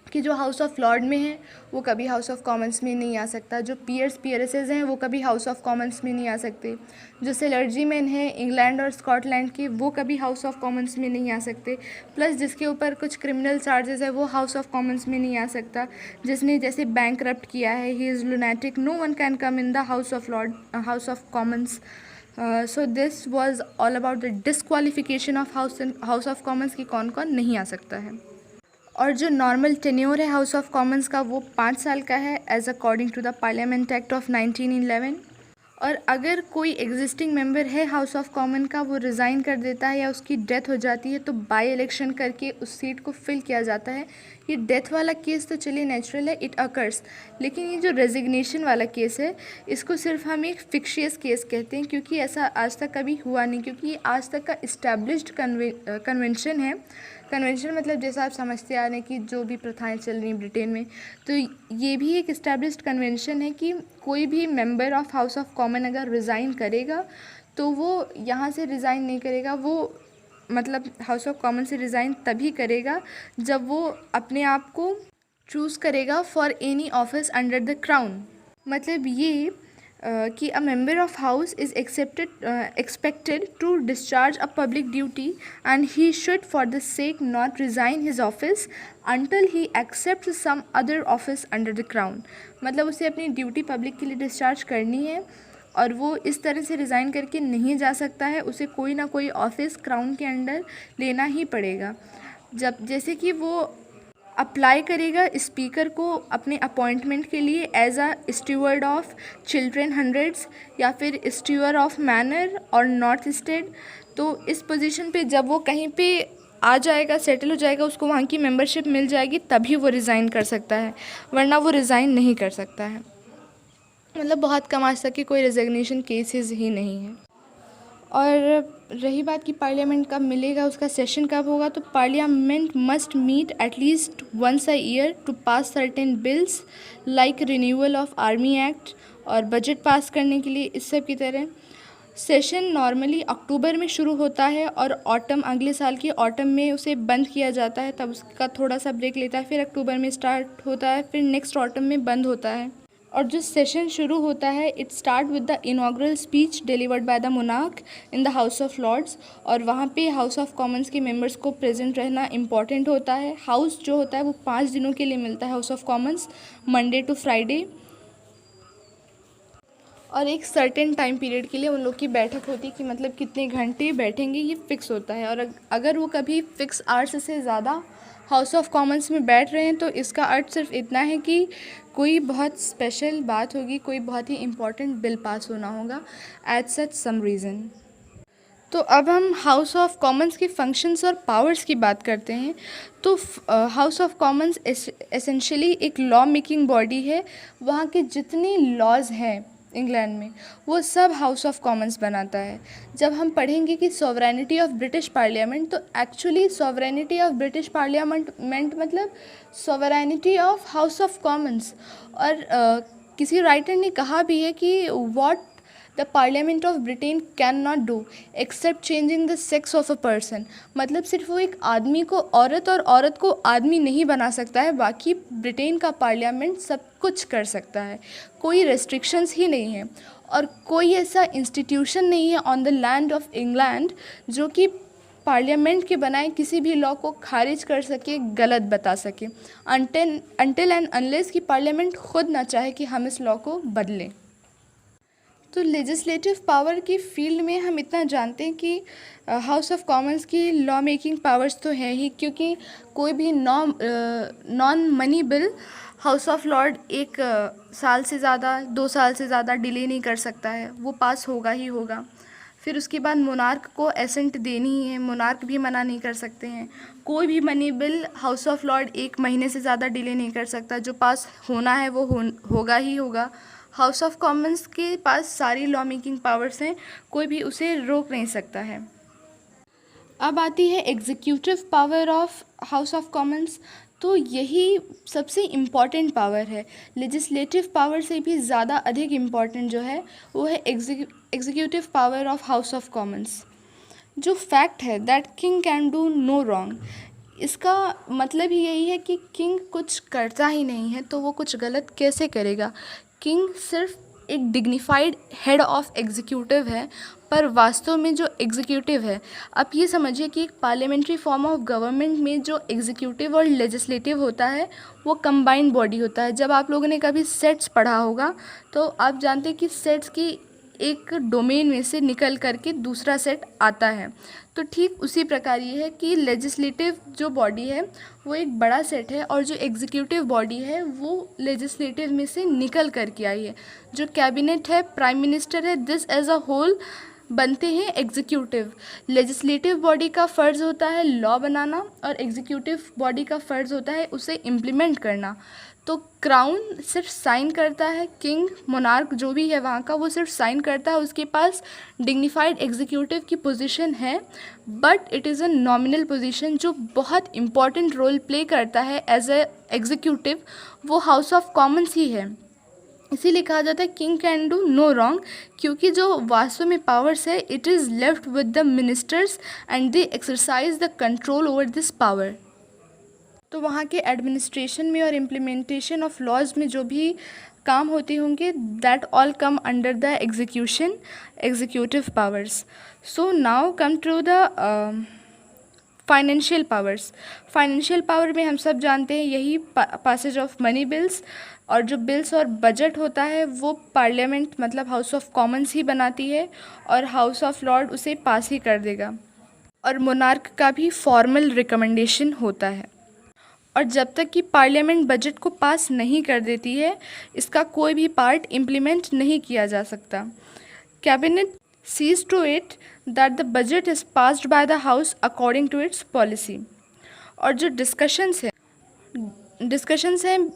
कि जो हाउस ऑफ लॉर्ड में है वो कभी हाउस ऑफ कॉमन्स में नहीं आ सकता, जो पीयर्सेस हैं वो कभी हाउस ऑफ कॉमन्स में नहीं आ सकते, जो सिलर्जीमैन हैं इंग्लैंड और स्कॉटलैंड के वो कभी हाउस ऑफ कॉमन्स में नहीं आ सकते, प्लस जिसके ऊपर कुछ क्रिमिनल चार्जेस है वो हाउस ऑफ कॉमन्स में नहीं आ सकता, जिसने जैसे बैंकरप्ट किया है, he is lunatic, no one can come in the house of Commons. So this was all about the disqualification of house of Commons की कौन कौन नहीं आ सकता है। और जो नॉर्मल टेन्योर है हाउस ऑफ कॉमन्स का वो 5 साल का है as according to the Parliament Act of 1911। और अगर कोई एग्जिस्टिंग मेंबर है हाउस ऑफ कॉमन का वो रिज़ाइन कर देता है या उसकी डेथ हो जाती है तो बाई इलेक्शन करके उस सीट को फिल किया जाता है। ये डेथ वाला केस तो चलिए नेचुरल है, इट अकर्स, लेकिन ये जो रेजिग्नेशन वाला केस है इसको सिर्फ हम एक फिक्शियस केस कहते हैं, क्योंकि ऐसा आज तक कभी हुआ नहीं, क्योंकि ये आज तक का इस्टेब्लिश्ड कन्वेंशन है। कन्वेंशन मतलब जैसा आप समझते आ रहे हैं कि जो भी प्रथाएं चल रही हैं ब्रिटेन में, तो ये भी एक इस्टेब्लिश्ड कन्वेंशन है कि कोई भी member of house of common अगर रिज़ाइन करेगा तो वो यहाँ से रिज़ाइन नहीं करेगा, वो मतलब हाउस ऑफ कॉमन से रिज़ाइन तभी करेगा जब वो अपने आप को चूज़ करेगा for any office under the crown. मतलब ये कि a member of house is expected to discharge a public duty and he should for the sake not resign his office until he accept some other office under the crown. मतलब उसे अपनी duty public के लिए discharge करनी है और वो इस तरह से रिज़ाइन करके नहीं जा सकता है, उसे कोई ना कोई ऑफिस क्राउन के अंडर लेना ही पड़ेगा। जब जैसे कि वो अप्लाई करेगा स्पीकर को अपने अपॉइंटमेंट के लिए as a steward of Chiltern hundreds या फिर स्टीवर ऑफ मैनर और नॉर्थ स्टेट, तो इस पोजीशन पे जब वो कहीं पे आ जाएगा, सेटल हो जाएगा, उसको वहाँ की मेंबरशिप मिल जाएगी तभी वो रिज़ाइन कर सकता है, वरना वो रिज़ाइन नहीं कर सकता है। मतलब बहुत कम आज तक की कोई रेजिग्नेशन केसेस ही नहीं है। और रही बात कि पार्लियामेंट कब मिलेगा, उसका सेशन कब होगा, तो parliament must meet at least once a year to pass certain bills like renewal of army act और बजट पास करने के लिए, इस सब की तरह। सेशन नॉर्मली अक्टूबर में शुरू होता है और ऑटम, अगले साल की ऑटम में उसे बंद किया जाता है, तब उसका थोड़ा सा ब्रेक लेता है, फिर अक्टूबर में स्टार्ट होता है, फिर नेक्स्ट ऑटम में बंद होता है। और जो सेशन शुरू होता है it start with the inaugural speech delivered by the monarch in the house of Lord's. और वहाँ पे हाउस ऑफ कॉमन्स के मेंबर्स को प्रेजेंट रहना इम्पॉर्टेंट होता है। हाउस जो होता है वो 5 दिनों के लिए मिलता है, house of commons, Monday to Friday, और एक सर्टेन टाइम पीरियड के लिए उन लोग की बैठक होती है कि मतलब कितने घंटे बैठेंगे ये फिक्स होता है। और अगर वो कभी फिक्स आवर्स से ज़्यादा हाउस ऑफ कॉमन्स में बैठ रहे हैं तो इसका अर्थ सिर्फ इतना है कि कोई बहुत स्पेशल बात होगी, कोई बहुत ही इम्पॉर्टेंट बिल पास होना होगा एट सच सम रीज़न। तो अब हम हाउस ऑफ कॉमन्स के फंक्शंस और पावर्स की बात करते हैं। तो हाउस ऑफ कॉमन्स एसेंशियली एक लॉ मेकिंग बॉडी है। वहाँ के जितने लॉज हैं इंग्लैंड में वो सब हाउस ऑफ कॉमन्स बनाता है। जब हम पढ़ेंगे कि सॉवरेनिटी ऑफ ब्रिटिश पार्लियामेंट, तो actually sovereignty of British Parliament मतलब sovereignty of house of Commons. और किसी राइटर ने कहा भी है कि what the parliament of Britain can not do except changing the sex of a person. मतलब सिर्फ वो एक आदमी को औरत और औरत को आदमी नहीं बना सकता है, बाकी ब्रिटेन का पार्लियामेंट सब कुछ कर सकता है, कोई रेस्ट्रिक्शंस ही नहीं है। और कोई ऐसा इंस्टीट्यूशन नहीं है on the land of England जो कि पार्लियामेंट के बनाए किसी भी लॉ को खारिज कर सके, गलत बता सके, अनटिल एंड अनलेस कि पार्लियामेंट खुद ना चाहे कि हम इस लॉ को बदलें। तो लेजिस्लेटिव पावर की फील्ड में हम इतना जानते हैं कि हाउस ऑफ कॉमन्स की लॉ मेकिंग पावर्स तो है ही, क्योंकि कोई भी non money bill house of Lord 1 साल से ज़्यादा, 2 साल से ज़्यादा डिले नहीं कर सकता है, वो पास होगा ही होगा। फिर उसके बाद मोनार्क को एसेंट देनी ही है, मोनार्क भी मना नहीं कर सकते हैं। कोई भी money bill house of Lord 1 महीने से ज़्यादा डिले नहीं कर सकता, जो पास होना है वो होगा ही होगा। हाउस ऑफ कॉमन्स के पास सारी लॉ मेकिंग पावर्स हैं, कोई भी उसे रोक नहीं सकता है। अब आती है executive power of house of commons. तो यही सबसे इम्पॉर्टेंट पावर है। लेजिस्लेटिव पावर से भी ज़्यादा अधिक इम्पॉर्टेंट जो है वो है executive power of house of commons. जो फैक्ट है that king can do no wrong, इसका मतलब ही यही है कि किंग कुछ करता ही नहीं है तो वो कुछ गलत कैसे करेगा। किंग सिर्फ एक डिग्निफाइड हेड ऑफ एग्जीक्यूटिव है, पर वास्तव में जो एग्जीक्यूटिव है, आप ये समझिए कि एक पार्लियामेंट्री फॉर्म ऑफ गवर्नमेंट में जो एग्जीक्यूटिव और लेजिस्लेटिव होता है वो कंबाइंड बॉडी होता है। जब आप लोगों ने कभी सेट्स पढ़ा होगा तो आप जानते हैं कि सेट्स की एक डोमेन में से निकल करके दूसरा सेट आता है। तो ठीक उसी प्रकार ये है कि लेजिस्लेटिव जो बॉडी है वो एक बड़ा सेट है और जो एग्जीक्यूटिव बॉडी है वो लेजिस्लेटिव में से निकल करके आई है। जो कैबिनेट है, प्राइम मिनिस्टर है, दिस एज अ होल बनते हैं एग्जीक्यूटिव। लेजिस्लेटिव बॉडी का फ़र्ज़ होता है लॉ बनाना और एग्जीक्यूटिव बॉडी का फ़र्ज़ होता है उसे इम्प्लीमेंट करना। तो क्राउन सिर्फ साइन करता है, किंग मोनार्क जो भी है वहाँ का वो सिर्फ साइन करता है, उसके पास डिग्निफाइड एग्जीक्यूटिव की पोजीशन है, but it is a nominal position जो बहुत इम्पॉर्टेंट रोल प्ले करता है एज ए एग्जीक्यूटिव, वो हाउस ऑफ कॉमन्स ही है। इसीलिए कहा जाता है king can do no wrong, क्योंकि जो वास्तव में पावर्स है it is left with the ministers and they exercise the control over this power. तो वहाँ के एडमिनिस्ट्रेशन में और इम्प्लीमेंटेशन ऑफ लॉज में जो भी काम होते होंगे that all come under the executive powers. So now come to the financial powers. Financial power में हम सब जानते हैं यही पासेज ऑफ मनी बिल्स, और जो बिल्स और बजट होता है वो पार्लियामेंट मतलब हाउस ऑफ कॉमन्स ही बनाती है और हाउस ऑफ लॉर्ड उसे पास ही कर देगा, और मोनार्क का भी फॉर्मल रिकमेंडेशन होता है। और जब तक कि पार्लियामेंट बजट को पास नहीं कर देती है इसका कोई भी पार्ट इम्प्लीमेंट नहीं किया जा सकता। Cabinet sees to it that the budget is passed by the house according to its policy. और जो डिस्कशंस हैं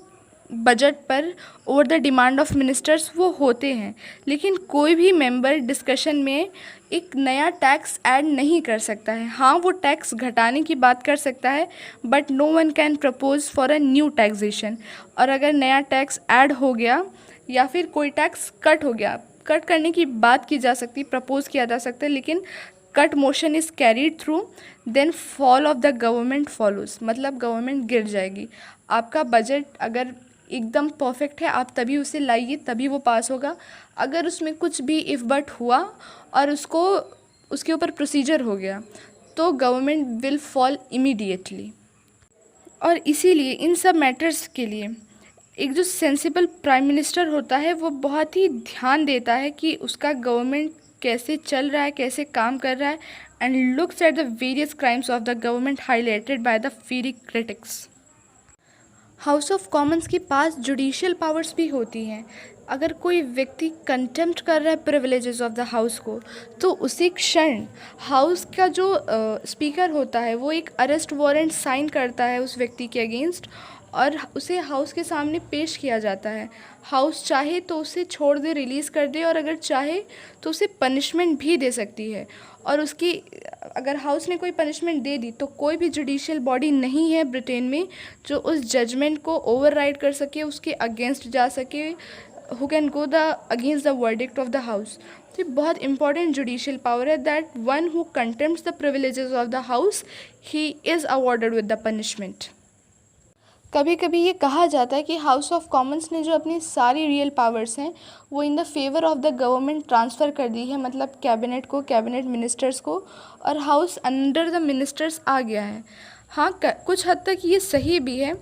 बजट पर over the demand of ministers वो होते हैं, लेकिन कोई भी मेंबर डिस्कशन में एक नया टैक्स ऐड नहीं कर सकता है। हाँ, वो टैक्स घटाने की बात कर सकता है, but no one can propose for a new taxation. और अगर नया टैक्स ऐड हो गया या फिर कोई टैक्स कट हो गया, कट करने की बात की जा सकती, प्रपोज किया जा सकता है, लेकिन cut motion is carried through then fall of the government follows, मतलब गवर्नमेंट गिर जाएगी। आपका बजट अगर एकदम परफेक्ट है, आप तभी उसे लाइए, तभी वो पास होगा। अगर उसमें कुछ भी इफ़ बट हुआ और उसके ऊपर प्रोसीजर हो गया तो गवर्नमेंट विल फॉल इमीडिएटली। और इसीलिए इन सब मैटर्स के लिए एक जो सेंसिबल प्राइम मिनिस्टर होता है वो बहुत ही ध्यान देता है कि उसका गवर्नमेंट कैसे चल रहा है, कैसे काम कर रहा है, and looks at the various crimes of the government highlighted by the free critics. House of commons के पास जुडिशियल पावर्स भी होती हैं। अगर कोई व्यक्ति कंटेम्प्ट कर रहा है प्रिविलेजेस ऑफ द हाउस को, तो उसी क्षण हाउस का जो स्पीकर होता है वो एक अरेस्ट वारंट साइन करता है उस व्यक्ति के अगेंस्ट, और उसे हाउस के सामने पेश किया जाता है। हाउस चाहे तो उसे छोड़ दे, रिलीज़ कर दे, और अगर चाहे तो उसे पनिशमेंट भी दे सकती है। और उसकी अगर हाउस ने कोई पनिशमेंट दे दी तो कोई भी जुडिशियल बॉडी नहीं है ब्रिटेन में जो उस जजमेंट को ओवरराइड कर सके, उसके अगेंस्ट जा सके, who can go the against the verdict of the house। तो ये बहुत इंपॉर्टेंट जुडिशियल पावर है, that one who contempts the privileges of the House he is awarded with the punishment. कभी कभी ये कहा जाता है कि हाउस ऑफ कॉमन्स ने जो अपनी सारी रियल पावर्स हैं वो in the favour of the government transfer कर दी है, मतलब कैबिनेट को, कैबिनेट मिनिस्टर्स को, और हाउस अंडर द मिनिस्टर्स आ गया है। हाँ, कुछ हद तक ये सही भी है,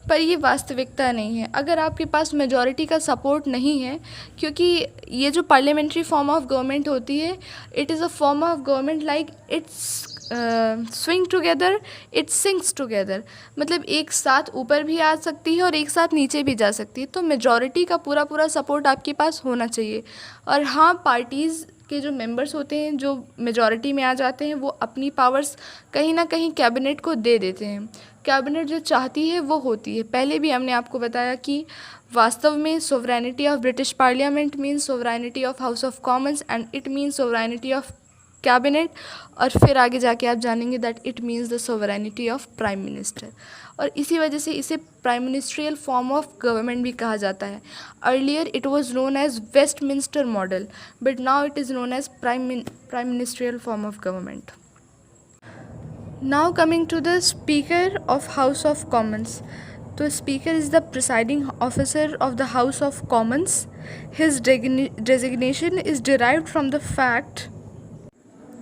पर ये वास्तविकता नहीं है। अगर आपके पास मेजॉरिटी का सपोर्ट नहीं है, क्योंकि ये जो पार्लियामेंट्री फॉर्म ऑफ गवर्नमेंट होती है, it is a form of government like it's swing together, it sinks together, मतलब एक साथ ऊपर भी आ सकती है और एक साथ नीचे भी जा सकती है। तो मेजॉरिटी का पूरा पूरा सपोर्ट आपके पास होना चाहिए। और हाँ, पार्टीज़ के जो मेंबर्स होते हैं जो मेजॉरिटी में आ जाते हैं, वो अपनी पावर्स कहीं ना कहीं कैबिनेट को दे देते हैं। कैबिनेट जो चाहती है वो होती है। पहले भी हमने आपको बताया कि वास्तव में sovereignty of British parliament means sovereignty of house of commons, and it means sovereignty of cabinet, और फिर आगे जाके आप जानेंगे that it means the sovereignty of prime minister. और इसी वजह से इसे prime ministerial form of government भी कहा जाता है। Earlier it was known as Westminster model, but now it is known as prime ministerial form of government. Now coming to the Speaker of House of Commons. The Speaker is the presiding officer of the House of Commons. His designation is derived from the fact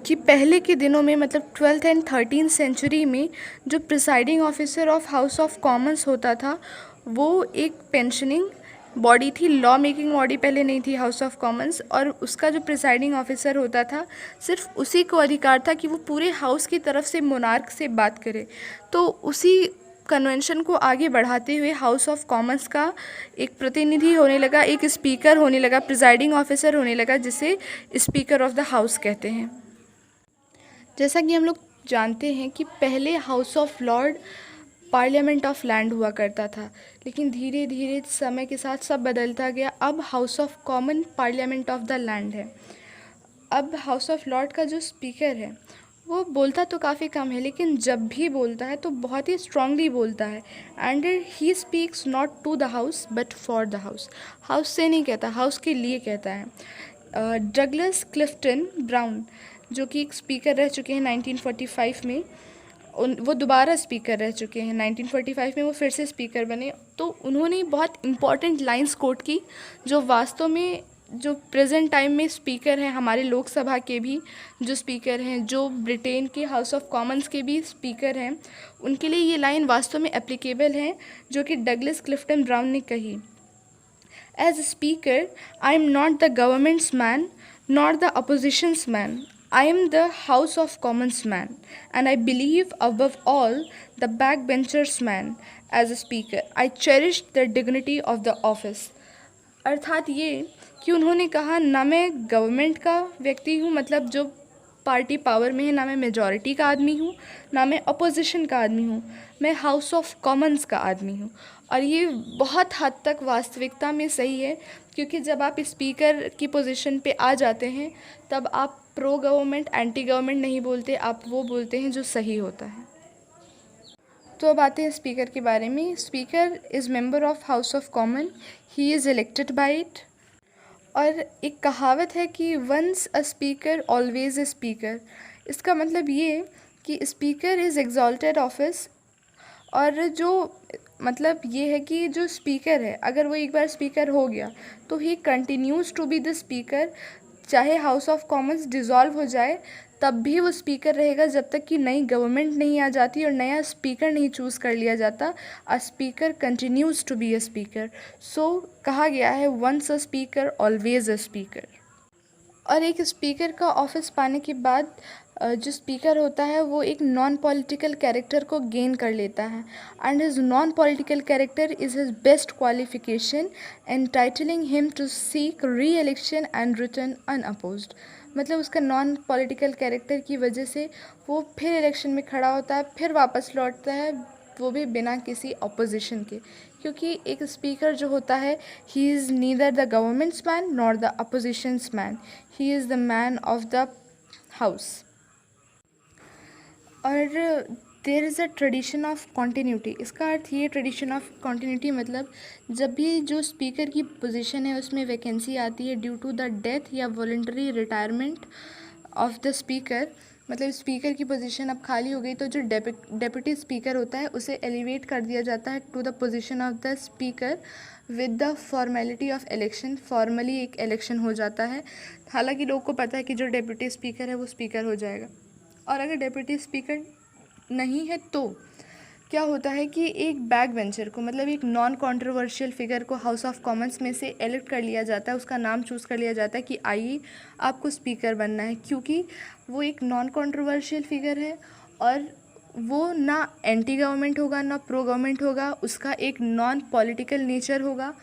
कि पहले के दिनों में, मतलब 12th and 13th century में, जो presiding officer of house of Commons होता था वो एक पेंशनिंग बॉडी थी, लॉ मेकिंग बॉडी पहले नहीं थी हाउस ऑफ कॉमन्स। और उसका जो प्रिसाइडिंग ऑफिसर होता था, सिर्फ उसी को अधिकार था कि वो पूरे हाउस की तरफ से मोनार्क से बात करे। तो उसी कन्वेंशन को आगे बढ़ाते हुए हाउस ऑफ कॉमन्स का एक प्रतिनिधि होने लगा, एक स्पीकर होने लगा, प्रिसाइडिंग ऑफिसर होने लगा, जिसे स्पीकर ऑफ द हाउस कहते हैं। जैसा कि हम लोग जानते हैं कि पहले house of Lord parliament of land हुआ करता था, लेकिन धीरे धीरे समय के साथ सब बदलता गया। अब house of common parliament of the land है। अब हाउस ऑफ लॉर्ड का जो स्पीकर है वो बोलता तो काफ़ी कम है, लेकिन जब भी बोलता है तो बहुत ही स्ट्रांगली बोलता है, and he speaks not to the house but for the house. House से नहीं कहता, हाउस के लिए कहता है। डगलस क्लिफ्टन ब्राउन, जो कि एक स्पीकर रह चुके हैं 1945 में, वो दोबारा स्पीकर रह चुके हैं। 1945 में वो फिर से स्पीकर बने, तो उन्होंने बहुत इम्पॉर्टेंट लाइंस कोट की, जो वास्तव में जो प्रेजेंट टाइम में स्पीकर हैं, हमारे लोकसभा के भी जो स्पीकर हैं, जो ब्रिटेन के हाउस ऑफ कॉमन्स के भी स्पीकर हैं, उनके लिए ये लाइन वास्तव में एप्लीकेबल हैं, जो कि डगलस क्लिफ्टन ब्राउन ने कही। As speaker I am not the government's man not the opposition's man, I am the House of Commons man, and I believe above all the backbenchers man as a speaker. I cherish the dignity of the office. अर्थात ये कि उन्होंने कहा, ना मैं government का व्यक्ति हूँ, मतलब जो पार्टी पावर में है, ना मैं मेजॉरिटी का आदमी हूँ, ना मैं अपोजिशन का आदमी हूँ, मैं हाउस ऑफ कॉमन्स का आदमी हूँ। और ये बहुत हद तक वास्तविकता में सही है, क्योंकि जब आप स्पीकर की पोजीशन पे आ जाते हैं तब आप प्रो गवर्नमेंट एंटी गवर्नमेंट नहीं बोलते, आप वो बोलते हैं जो सही होता है। तो अब आते हैं स्पीकर के बारे में। Speaker is member of house of common, he is elected by it. और एक कहावत है कि once a speaker always a speaker. इसका मतलब ये कि स्पीकर इज़ एग्जॉल्टेड ऑफिस, और जो मतलब ये है कि जो स्पीकर है, अगर वो एक बार स्पीकर हो गया तो he continues to be the speaker, चाहे हाउस ऑफ कॉमन्स डिज़ोल्व हो जाए तब भी वो स्पीकर रहेगा जब तक कि नई गवर्नमेंट नहीं आ जाती और नया स्पीकर नहीं चूज़ कर लिया जाता। A speaker continues to be a speaker. So कहा गया है, once a speaker always a speaker. और एक स्पीकर का ऑफिस पाने के बाद जो स्पीकर होता है वो एक नॉन पॉलिटिकल कैरेक्टर को गेन कर लेता है, and his non political character is his best qualification entitling him to seek re election and return unopposed. मतलब उसका नॉन पॉलिटिकल कैरेक्टर की वजह से वो फिर इलेक्शन में खड़ा होता है, फिर वापस लौटता है, वो भी बिना किसी अपोजिशन के। क्योंकि एक स्पीकर जो होता है, he is neither the government's man nor the opposition's man, he is the man of the house. और there is a tradition of continuity. इसका अर्थ ये, ट्रेडिशन ऑफ कॉन्टीन्यूटी मतलब जब भी जो स्पीकर की पोजीशन है उसमें वैकेंसी आती है ड्यू टू द डेथ या voluntary retirement of the speaker, मतलब स्पीकर की पोजीशन अब खाली हो गई तो जो डेप्यूटी स्पीकर होता है उसे एलिवेट कर दिया जाता है to the position of the speaker with the formality of election. Formally एक इलेक्शन हो जाता है, हालांकि लोग को पता है कि जो डेप्यूटी स्पीकर है वो स्पीकर हो जाएगा। और अगर डेप्यूटी स्पीकर नहीं है तो क्या होता है कि एक बैक बेंचर को, मतलब एक नॉन कंट्रोवर्शियल फिगर को हाउस ऑफ कॉमन्स में से एलेक्ट कर लिया जाता है, उसका नाम चूज़ कर लिया जाता है कि आइए आपको स्पीकर बनना है, क्योंकि वो एक नॉन कंट्रोवर्शियल फिगर है और वो ना एंटी गवर्नमेंट होगा ना प्रो गवर्नमेंट होगा, उसका एक नॉन पॉलिटिकल नेचर होगा।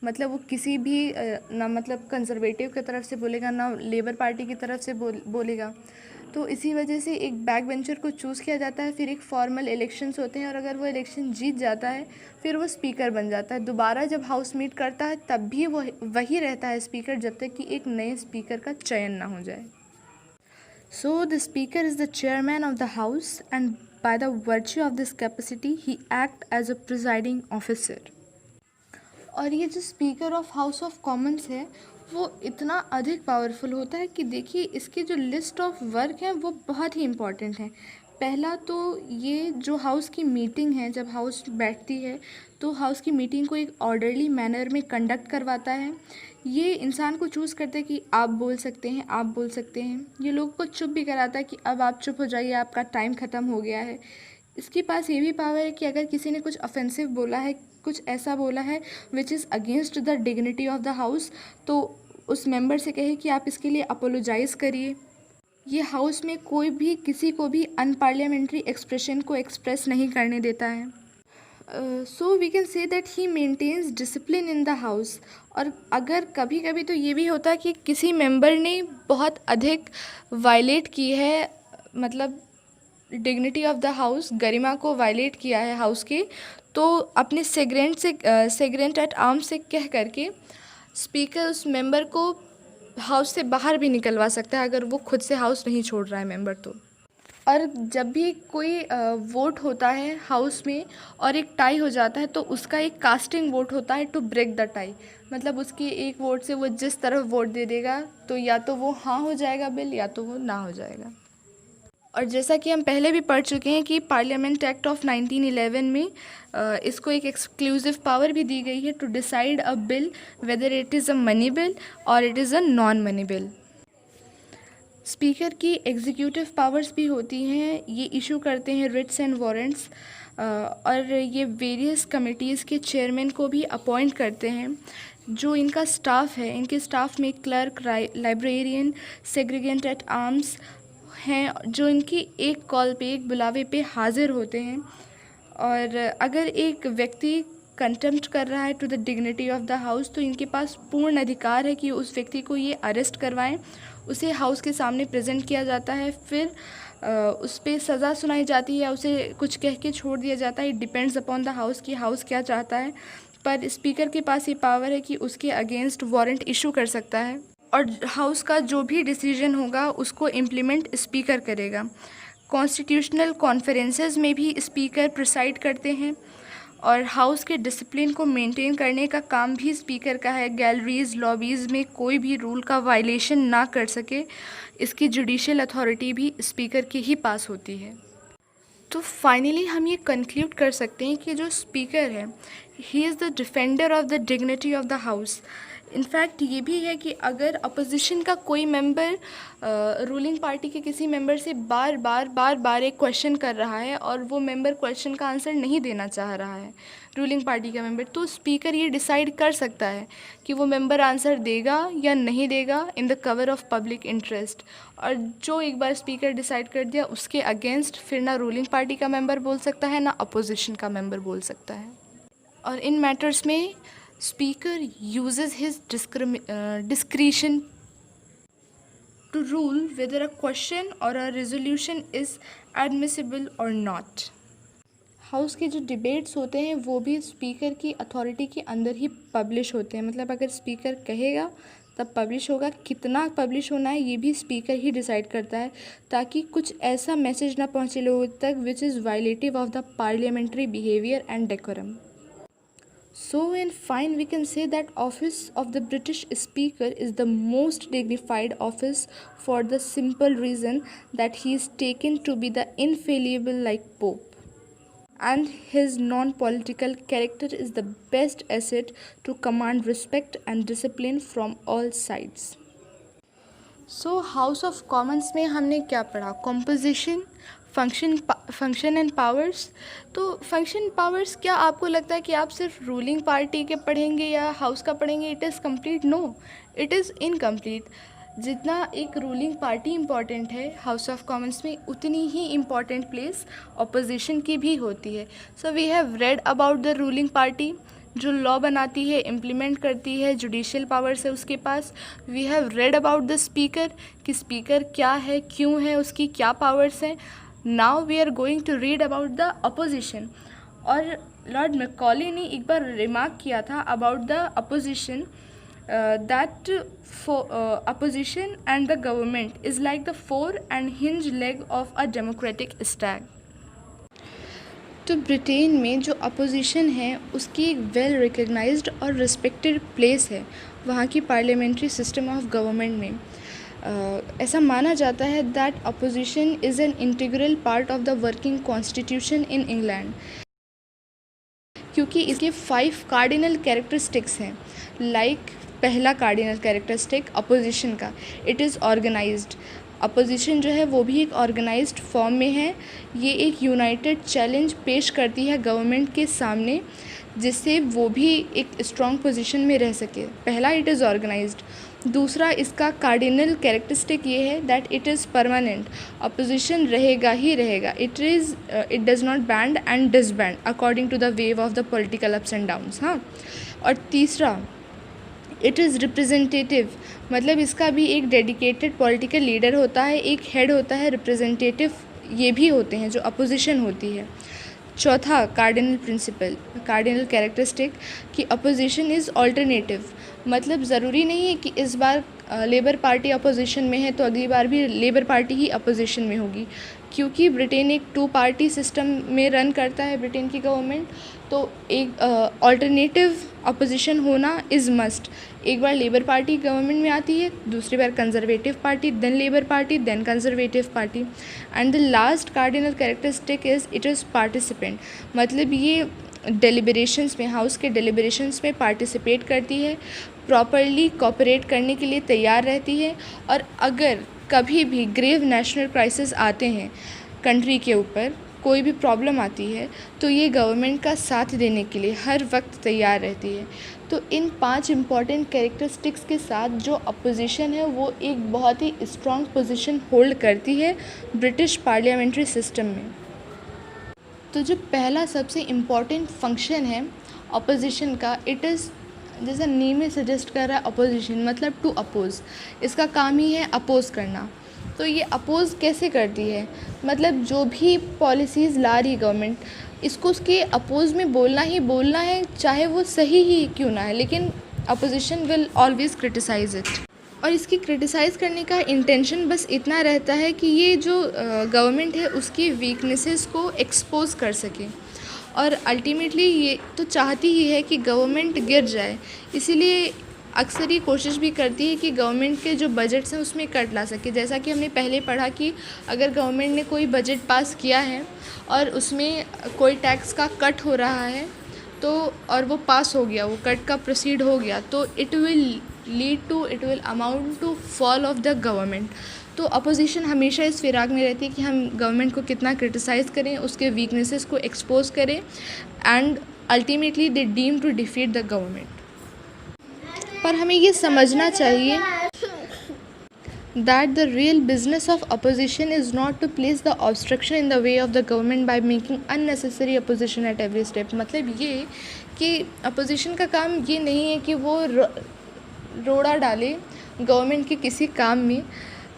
मतलब वो किसी भी ना मतलब कंजर्वेटिव की तरफ से बोलेगा ना लेबर पार्टी की तरफ से बोलेगा। तो इसी वजह से एक बैक बेंचर को चूज़ किया जाता है, फिर एक फॉर्मल इलेक्शंस होते हैं और अगर वो इलेक्शन जीत जाता है फिर वो स्पीकर बन जाता है। दोबारा जब हाउस मीट करता है तब भी वो वही रहता है स्पीकर, जब तक कि एक नए स्पीकर का चयन ना हो जाए। So the speaker is the chairman of the house and by the virtue of this capacity he act as a presiding officer. और ये जो speaker of house of commons है वो इतना अधिक पावरफुल होता है कि देखिए इसकी जो लिस्ट ऑफ वर्क है वो बहुत ही इम्पॉर्टेंट है। पहला तो ये जो हाउस की मीटिंग है, जब हाउस बैठती है तो हाउस की मीटिंग को एक ऑर्डरली मैनर में कंडक्ट करवाता है। ये इंसान को चूज़ करते हैं कि आप बोल सकते हैं, आप बोल सकते हैं। ये लोगों को चुप भी कराता है कि अब आप चुप हो जाइए, आपका टाइम ख़त्म हो गया है। इसके पास ये भी पावर है कि अगर किसी ने कुछ ऑफेंसिव बोला है, कुछ ऐसा बोला है which is against the dignity of the house, तो उस मेंबर से कहे कि आप इसके लिए अपोलोजाइज़ करिए। ये हाउस में कोई भी किसी को भी अनपार्लियामेंट्री एक्सप्रेशन को एक्सप्रेस नहीं करने देता है। So we can say that he maintains discipline in the house. और अगर कभी कभी तो ये भी होता है कि किसी मेंबर ने बहुत अधिक वायलेट की है, मतलब डिग्निटी ऑफ द हाउस, गरिमा को वायलेट किया है हाउस के, तो अपने सेग्रेंट एट आर्म से कह करके स्पीकर उस मेंबर को हाउस से बाहर भी निकलवा सकता है अगर वो खुद से हाउस नहीं छोड़ रहा है मेंबर तो। और जब भी कोई वोट होता है हाउस में और एक टाई हो जाता है तो उसका एक कास्टिंग वोट होता है टू ब्रेक द टाई। मतलब उसकी एक वोट से वो जिस तरफ वोट दे देगा तो या तो वो हाँ हो जाएगा बिल या तो वो ना हो जाएगा। और जैसा कि हम पहले भी पढ़ चुके हैं कि पार्लियामेंट एक्ट ऑफ 1911 में इसको एक एक्सक्लूसिव पावर भी दी गई है to decide a bill whether it is a money bill और it is a non money bill. Speaker की एग्जीक्यूटिव पावर्स भी होती हैं, ये इशू करते हैं रिट्स एंड वारंट्स, और ये वेरियस कमिटीज़ के चेयरमैन को भी अपॉइंट करते हैं। जो इनका स्टाफ है, इनके स्टाफ में क्लर्क, लाइब्रेरियन, सेग्रीगेंट एट आर्म्स हैं जो इनकी एक कॉल पे, एक बुलावे पे हाजिर होते हैं। और अगर एक व्यक्ति कंटेम्प्ट कर रहा है to the dignity of the house तो इनके पास पूर्ण अधिकार है कि उस व्यक्ति को ये अरेस्ट करवाएं, उसे हाउस के सामने प्रेजेंट किया जाता है, फिर उस पर सज़ा सुनाई जाती है या उसे कुछ कह के छोड़ दिया जाता है। It depends upon the house कि हाउस क्या चाहता है, पर स्पीकर के पास ये पावर है कि उसके अगेंस्ट वारंट इशू कर सकता है और हाउस का जो भी डिसीजन होगा उसको इम्प्लीमेंट स्पीकर करेगा। कॉन्स्टिट्यूशनल कॉन्फ्रेंसेस में भी स्पीकर प्रिसाइड करते हैं और हाउस के डिसिप्लिन को मेंटेन करने का काम भी स्पीकर का है। गैलरीज, लॉबीज़ में कोई भी रूल का वायलेशन ना कर सके, इसकी जुडिशियल अथॉरिटी भी स्पीकर की ही पास होती है। तो फाइनली हम ये कंक्लूड कर सकते हैं कि जो स्पीकर है he is the defender of the dignity of the house. In fact ये भी है कि अगर अपोजिशन का कोई मेंबर रूलिंग पार्टी के किसी मेंबर से बार बार एक क्वेश्चन कर रहा है और वो मेंबर क्वेश्चन का आंसर नहीं देना चाह रहा है, रूलिंग पार्टी का मेंबर, तो स्पीकर ये डिसाइड कर सकता है कि वो मेंबर आंसर देगा या नहीं देगा in the cover of public interest. और जो एक बार स्पीकर डिसाइड कर दिया उसके अगेंस्ट फिर ना रूलिंग पार्टी का मेंबर बोल सकता है ना अपोजिशन का मेंबर बोल सकता है। और इन मैटर्स में speaker uses his discretion to rule whether a question or a resolution is admissible or not। House के जो डिबेट्स होते हैं वो भी स्पीकर की अथॉरिटी के अंदर ही पब्लिश होते हैं। मतलब अगर स्पीकर कहेगा तब पब्लिश होगा, कितना पब्लिश होना है ये भी स्पीकर ही डिसाइड करता है, ताकि कुछ ऐसा मैसेज ना पहुंचे लोगों तक which is violative of the parliamentary behaviour and decorum. So in fine, we can say that office of the British Speaker is the most dignified office for the simple reason that he is taken to be the infallible like Pope, and his non-political character is the best asset to command respect and discipline from all sides। So house of commons में हमने क्या पढ़ा? Composition, function and powers. तो function powers क्या आपको लगता है कि आप सिर्फ रूलिंग पार्टी के पढ़ेंगे या हाउस का पढ़ेंगे? It is complete? No, it is incomplete. जितना एक रूलिंग पार्टी इम्पॉर्टेंट है हाउस ऑफ कॉमन्स में, उतनी ही इम्पॉर्टेंट प्लेस अपोजिशन की भी होती है। So we have read about the ruling party जो लॉ बनाती है, इम्प्लीमेंट करती है, जुडिशियल पावर्स है उसके पास। We have read about the speaker कि स्पीकर क्या है, क्यों है, उसकी क्या पावर्स हैं। Now we are going to read about the opposition. और लॉर्ड मैकॉले ने एक बार रिमार्क किया था about the opposition that opposition and the government is like the four and hinge leg of a democratic Stag. तो Britain में जो opposition है उसकी एक वेल रिकग्नाइज्ड और रिस्पेक्टेड प्लेस है वहाँ की पार्लियामेंट्री सिस्टम ऑफ गवर्नमेंट में। ऐसा माना जाता है that opposition is an integral part of the working constitution in England, क्योंकि इसके 5 कार्डिनल कैरेक्टरिस्टिक्स हैं। पहला कार्डिनल कैरेक्टरिस्टिक अपोजिशन का, इट इज़ ऑर्गेनाइज्ड। अपोजिशन जो है वो भी एक ऑर्गेनाइज्ड फॉर्म में है। ये एक यूनाइटेड चैलेंज पेश करती है गवर्नमेंट के सामने, जिससे वो भी एक स्ट्रॉन्ग पोजीशन में रह सके। पहला, इट इज़ ऑर्गेनाइज्ड। दूसरा, इसका कार्डिनल कैरेक्टरिस्टिक ये है that it is permanent. Opposition रहेगा ही रहेगा। It does not band and disband according to the wave of the political ups and downs. हाँ, और तीसरा, इट इज़ रिप्रेजेंटेटिव। मतलब इसका भी एक डेडिकेटेड पॉलिटिकल लीडर होता है, एक हेड होता है, रिप्रेजेंटेटिव ये भी होते हैं जो अपोजिशन होती है। चौथा, कार्डिनल कैरेक्टरिस्टिक कि अपोजिशन इज़ ऑल्टरनेटिव। मतलब ज़रूरी नहीं है कि इस बार लेबर पार्टी अपोजिशन में है तो अगली बार भी लेबर पार्टी ही अपोजिशन में होगी, क्योंकि ब्रिटेन एक 2 पार्टी सिस्टम में रन करता है ब्रिटेन की गवर्नमेंट। तो एक ऑल्टरनेटिव अपोजिशन होना इज़ मस्ट। एक बार लेबर पार्टी गवर्नमेंट में आती है, दूसरी बार Conservative Party, then Labour Party, then Conservative Party. And the last cardinal characteristic is it is participant. मतलब ये डेलिब्रेशंस में, हाउस के डेलिब्रेशंस में पार्टिसिपेट करती है, प्रॉपरली कोऑपरेट करने के लिए तैयार रहती है। और अगर कभी भी ग्रेव नेशनल क्राइसिस आते हैं कंट्री के ऊपर, कोई भी प्रॉब्लम आती है, तो ये गवर्नमेंट का साथ देने के लिए हर वक्त तैयार रहती है। तो इन 5 इम्पॉर्टेंट कैरेक्टरिस्टिक्स के साथ जो अपोजिशन है वो एक बहुत ही स्ट्रॉन्ग पोजीशन होल्ड करती है ब्रिटिश पार्लियामेंट्री सिस्टम में। तो जो पहला सबसे इम्पॉर्टेंट फंक्शन है अपोजिशन का, इट इज़, जैसा नेम में सजेस्ट कर रहा है अपोजिशन, मतलब टू अपोज। इसका काम ही है अपोज करना। तो ये अपोज कैसे करती है? मतलब जो भी पॉलिसीज़ ला रही गवर्नमेंट, इसको उसके अपोज में बोलना ही बोलना है, चाहे वो सही ही क्यों ना है, लेकिन opposition will always criticise it. और इसकी क्रिटिसाइज़ करने का इंटेंशन बस इतना रहता है कि ये जो गवर्नमेंट है उसकी वीकनेसेस को एक्सपोज कर सके। और अल्टीमेटली ये तो चाहती ही है कि गवर्नमेंट गिर जाए, इसीलिए अक्सर ये कोशिश भी करती है कि गवर्नमेंट के जो बजट्स हैं उसमें कट ला सके। जैसा कि हमने पहले पढ़ा कि अगर गवर्नमेंट ने कोई बजट पास किया है और उसमें कोई टैक्स का कट हो रहा है तो और वो पास हो गया, वो कट का प्रोसीड हो गया, तो it will amount to fall of the government. तो अपोजिशन हमेशा इस फिराक में रहती है कि हम गवर्नमेंट को कितना क्रिटिसाइज़ करें, उसके वीकनेसेस को एक्सपोज करें, and ultimately they deem to defeat the government. पर हमें ये समझना चाहिए that the real business of opposition is not to place the obstruction in the way of the government by making unnecessary opposition at every step। मतलब ये कि opposition का काम ये नहीं है कि वो रोड़ा डाले गवर्नमेंट के किसी काम में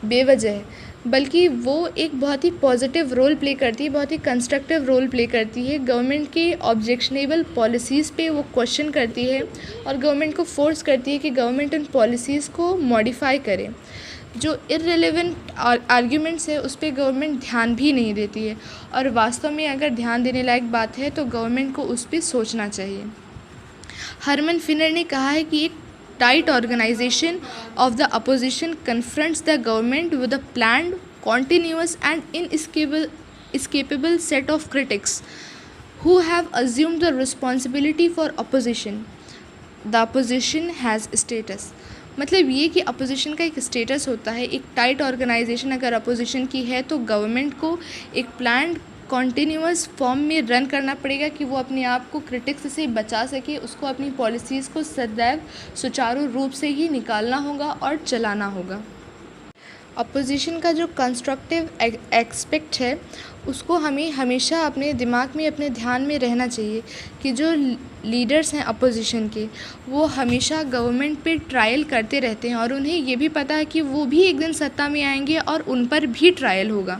बेवजह, बल्कि वो एक बहुत ही पॉजिटिव रोल प्ले करती है, बहुत ही कंस्ट्रक्टिव रोल प्ले करती है। गवर्नमेंट की ऑब्जेक्शनेबल पॉलिसीज़ पे वो क्वेश्चन करती है और गवर्नमेंट को फोर्स करती है कि गवर्नमेंट उन पॉलिसीज़ को मॉडिफाई करे। जो इररिलेवेंट आर्ग्यूमेंट्स है उस पर गवर्नमेंट ध्यान भी नहीं देती है, और वास्तव में अगर ध्यान देने लायक बात है तो गवर्नमेंट को उस पर सोचना चाहिए। हरमन फिनर ने कहा है कि एक tight organisation of the opposition confronts the government with a planned, continuous and inescapable set of critics who have assumed the responsibility for opposition. The opposition has status। मतलब ये कि अपोजिशन का एक स्टेटस होता है। एक टाइट ऑर्गेनाइजेशन अगर opposition की है तो गवर्नमेंट को एक प्लान्ड कॉन्टीन्यूअस फॉर्म में रन करना पड़ेगा कि वो अपने आप को क्रिटिक्स से बचा सके, उसको अपनी पॉलिसीज़ को सदैव सुचारू रूप से ही निकालना होगा और चलाना होगा। अपोजिशन का जो कंस्ट्रक्टिव एस्पेक्ट है उसको हमें हमेशा अपने दिमाग में, अपने ध्यान में रहना चाहिए कि जो लीडर्स हैं अपोजिशन के वो हमेशा गवर्नमेंट पे ट्रायल करते रहते हैं और उन्हें ये भी पता है कि वो भी एक दिन सत्ता में आएंगे और उन पर भी ट्रायल होगा।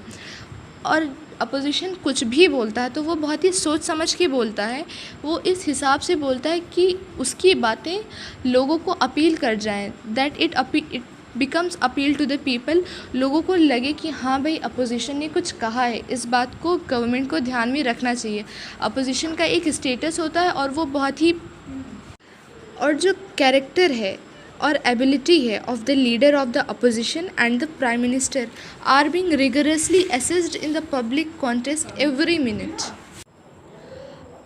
और अपोजिशन कुछ भी बोलता है तो वो बहुत ही सोच समझ के बोलता है, वो इस हिसाब से बोलता है कि उसकी बातें लोगों को अपील कर जाएं, that it becomes appeal to the people. लोगों को लगे कि हाँ भाई अपोजिशन ने कुछ कहा है, इस बात को गवर्नमेंट को ध्यान में रखना चाहिए। अपोजिशन का एक स्टेटस होता है और वो बहुत ही, और जो कैरेक्टर है और एबिलिटी है of the leader of the opposition and the prime minister are being rigorously assessed in the public contest every minute.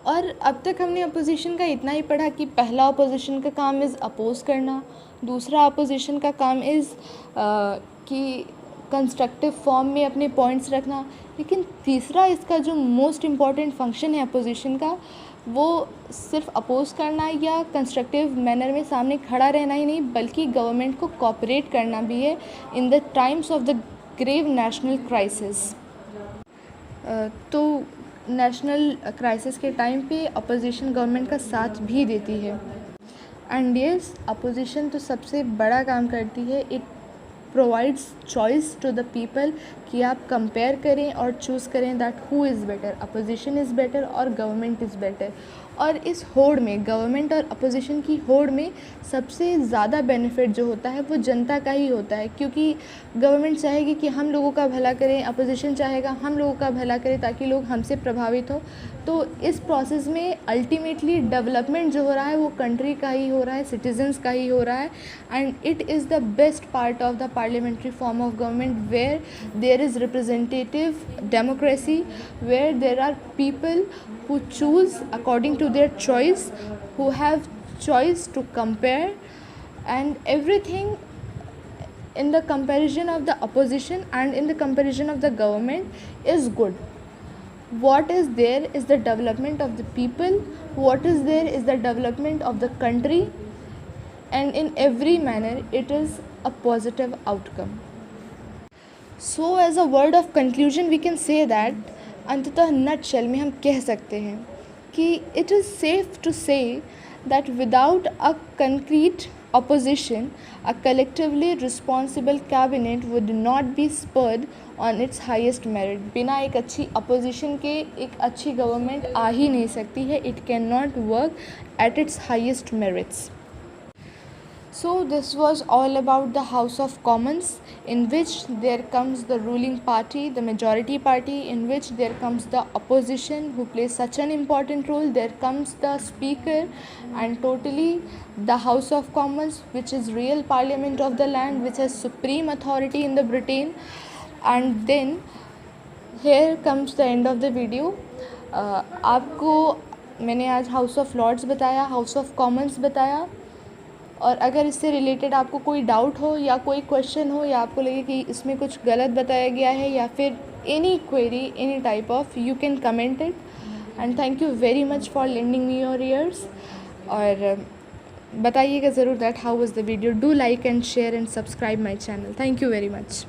और अब तक हमने अपोजिशन का इतना ही पढ़ा कि पहला अपोजिशन का काम इज़ अपोज करना, दूसरा अपोजिशन का काम इज़ कि कंस्ट्रक्टिव फॉर्म में अपने पॉइंट्स रखना, लेकिन तीसरा इसका जो मोस्ट इम्पॉर्टेंट फंक्शन है अपोजिशन का वो सिर्फ अपोज करना या कंस्ट्रक्टिव मैनर में सामने खड़ा रहना ही नहीं, बल्कि गवर्नमेंट को कोऑपरेट करना भी है in the times of the grave national crisis. तो नेशनल क्राइसिस के टाइम पे अपोजिशन गवर्नमेंट का साथ भी देती है। एंड यस, अपोजिशन तो सबसे बड़ा काम करती है, it provides choice to the people कि आप कंपेयर करें और चूज़ करें that who is better, opposition is better और गवर्नमेंट इज़ बेटर। और इस होड़ में, गवर्नमेंट और अपोजिशन की होड़ में सबसे ज़्यादा बेनिफिट जो होता है वो जनता का ही होता है, क्योंकि गवर्नमेंट चाहेगी कि हम लोगों का भला करें, अपोजिशन चाहेगा हम लोगों का भला करें ताकि लोग हमसे प्रभावित हो। तो इस प्रोसेस में अल्टीमेटली डेवलपमेंट जो हो रहा है वो कंट्री का ही हो रहा है, सिटीजन्स का ही हो रहा है। And it is the best part of the parliamentary form of government where there is representative democracy, where there are people who choose according to their choice, who have choice to compare, and everything in the comparison of the opposition and in the comparison of the government is good. What is there is the development of the people, what is there is the development of the country, and in every manner it is a positive outcome. So as a word of conclusion we can say that अंततः nutshell में हम कह सकते हैं कि it is safe to say that without a concrete opposition, a collectively responsible cabinet would not be spurred on its highest merit। बिना एक अच्छी अपोजिशन के एक अच्छी गवर्नमेंट आ ही नहीं सकती है, it can not work at its highest merits. So this was all about the House of Commons, in which there comes the ruling party, the majority party, in which there comes the opposition who plays such an important role. There comes the speaker, and totally the House of Commons, which is real parliament of the land, which has supreme authority in the Britain. And then here comes the end of the video. आपको मैंने आज house of Lord's बताया, house of Commons बताया, और अगर इससे related आपको कोई डाउट हो या कोई क्वेश्चन हो या आपको लगे कि इसमें कुछ गलत बताया गया है या फिर any query, any type of, you can comment it. And thank you very much for lending me your ears. और बताइएगा ज़रूर that how was the video. Do like and share and subscribe my channel. Thank you very much.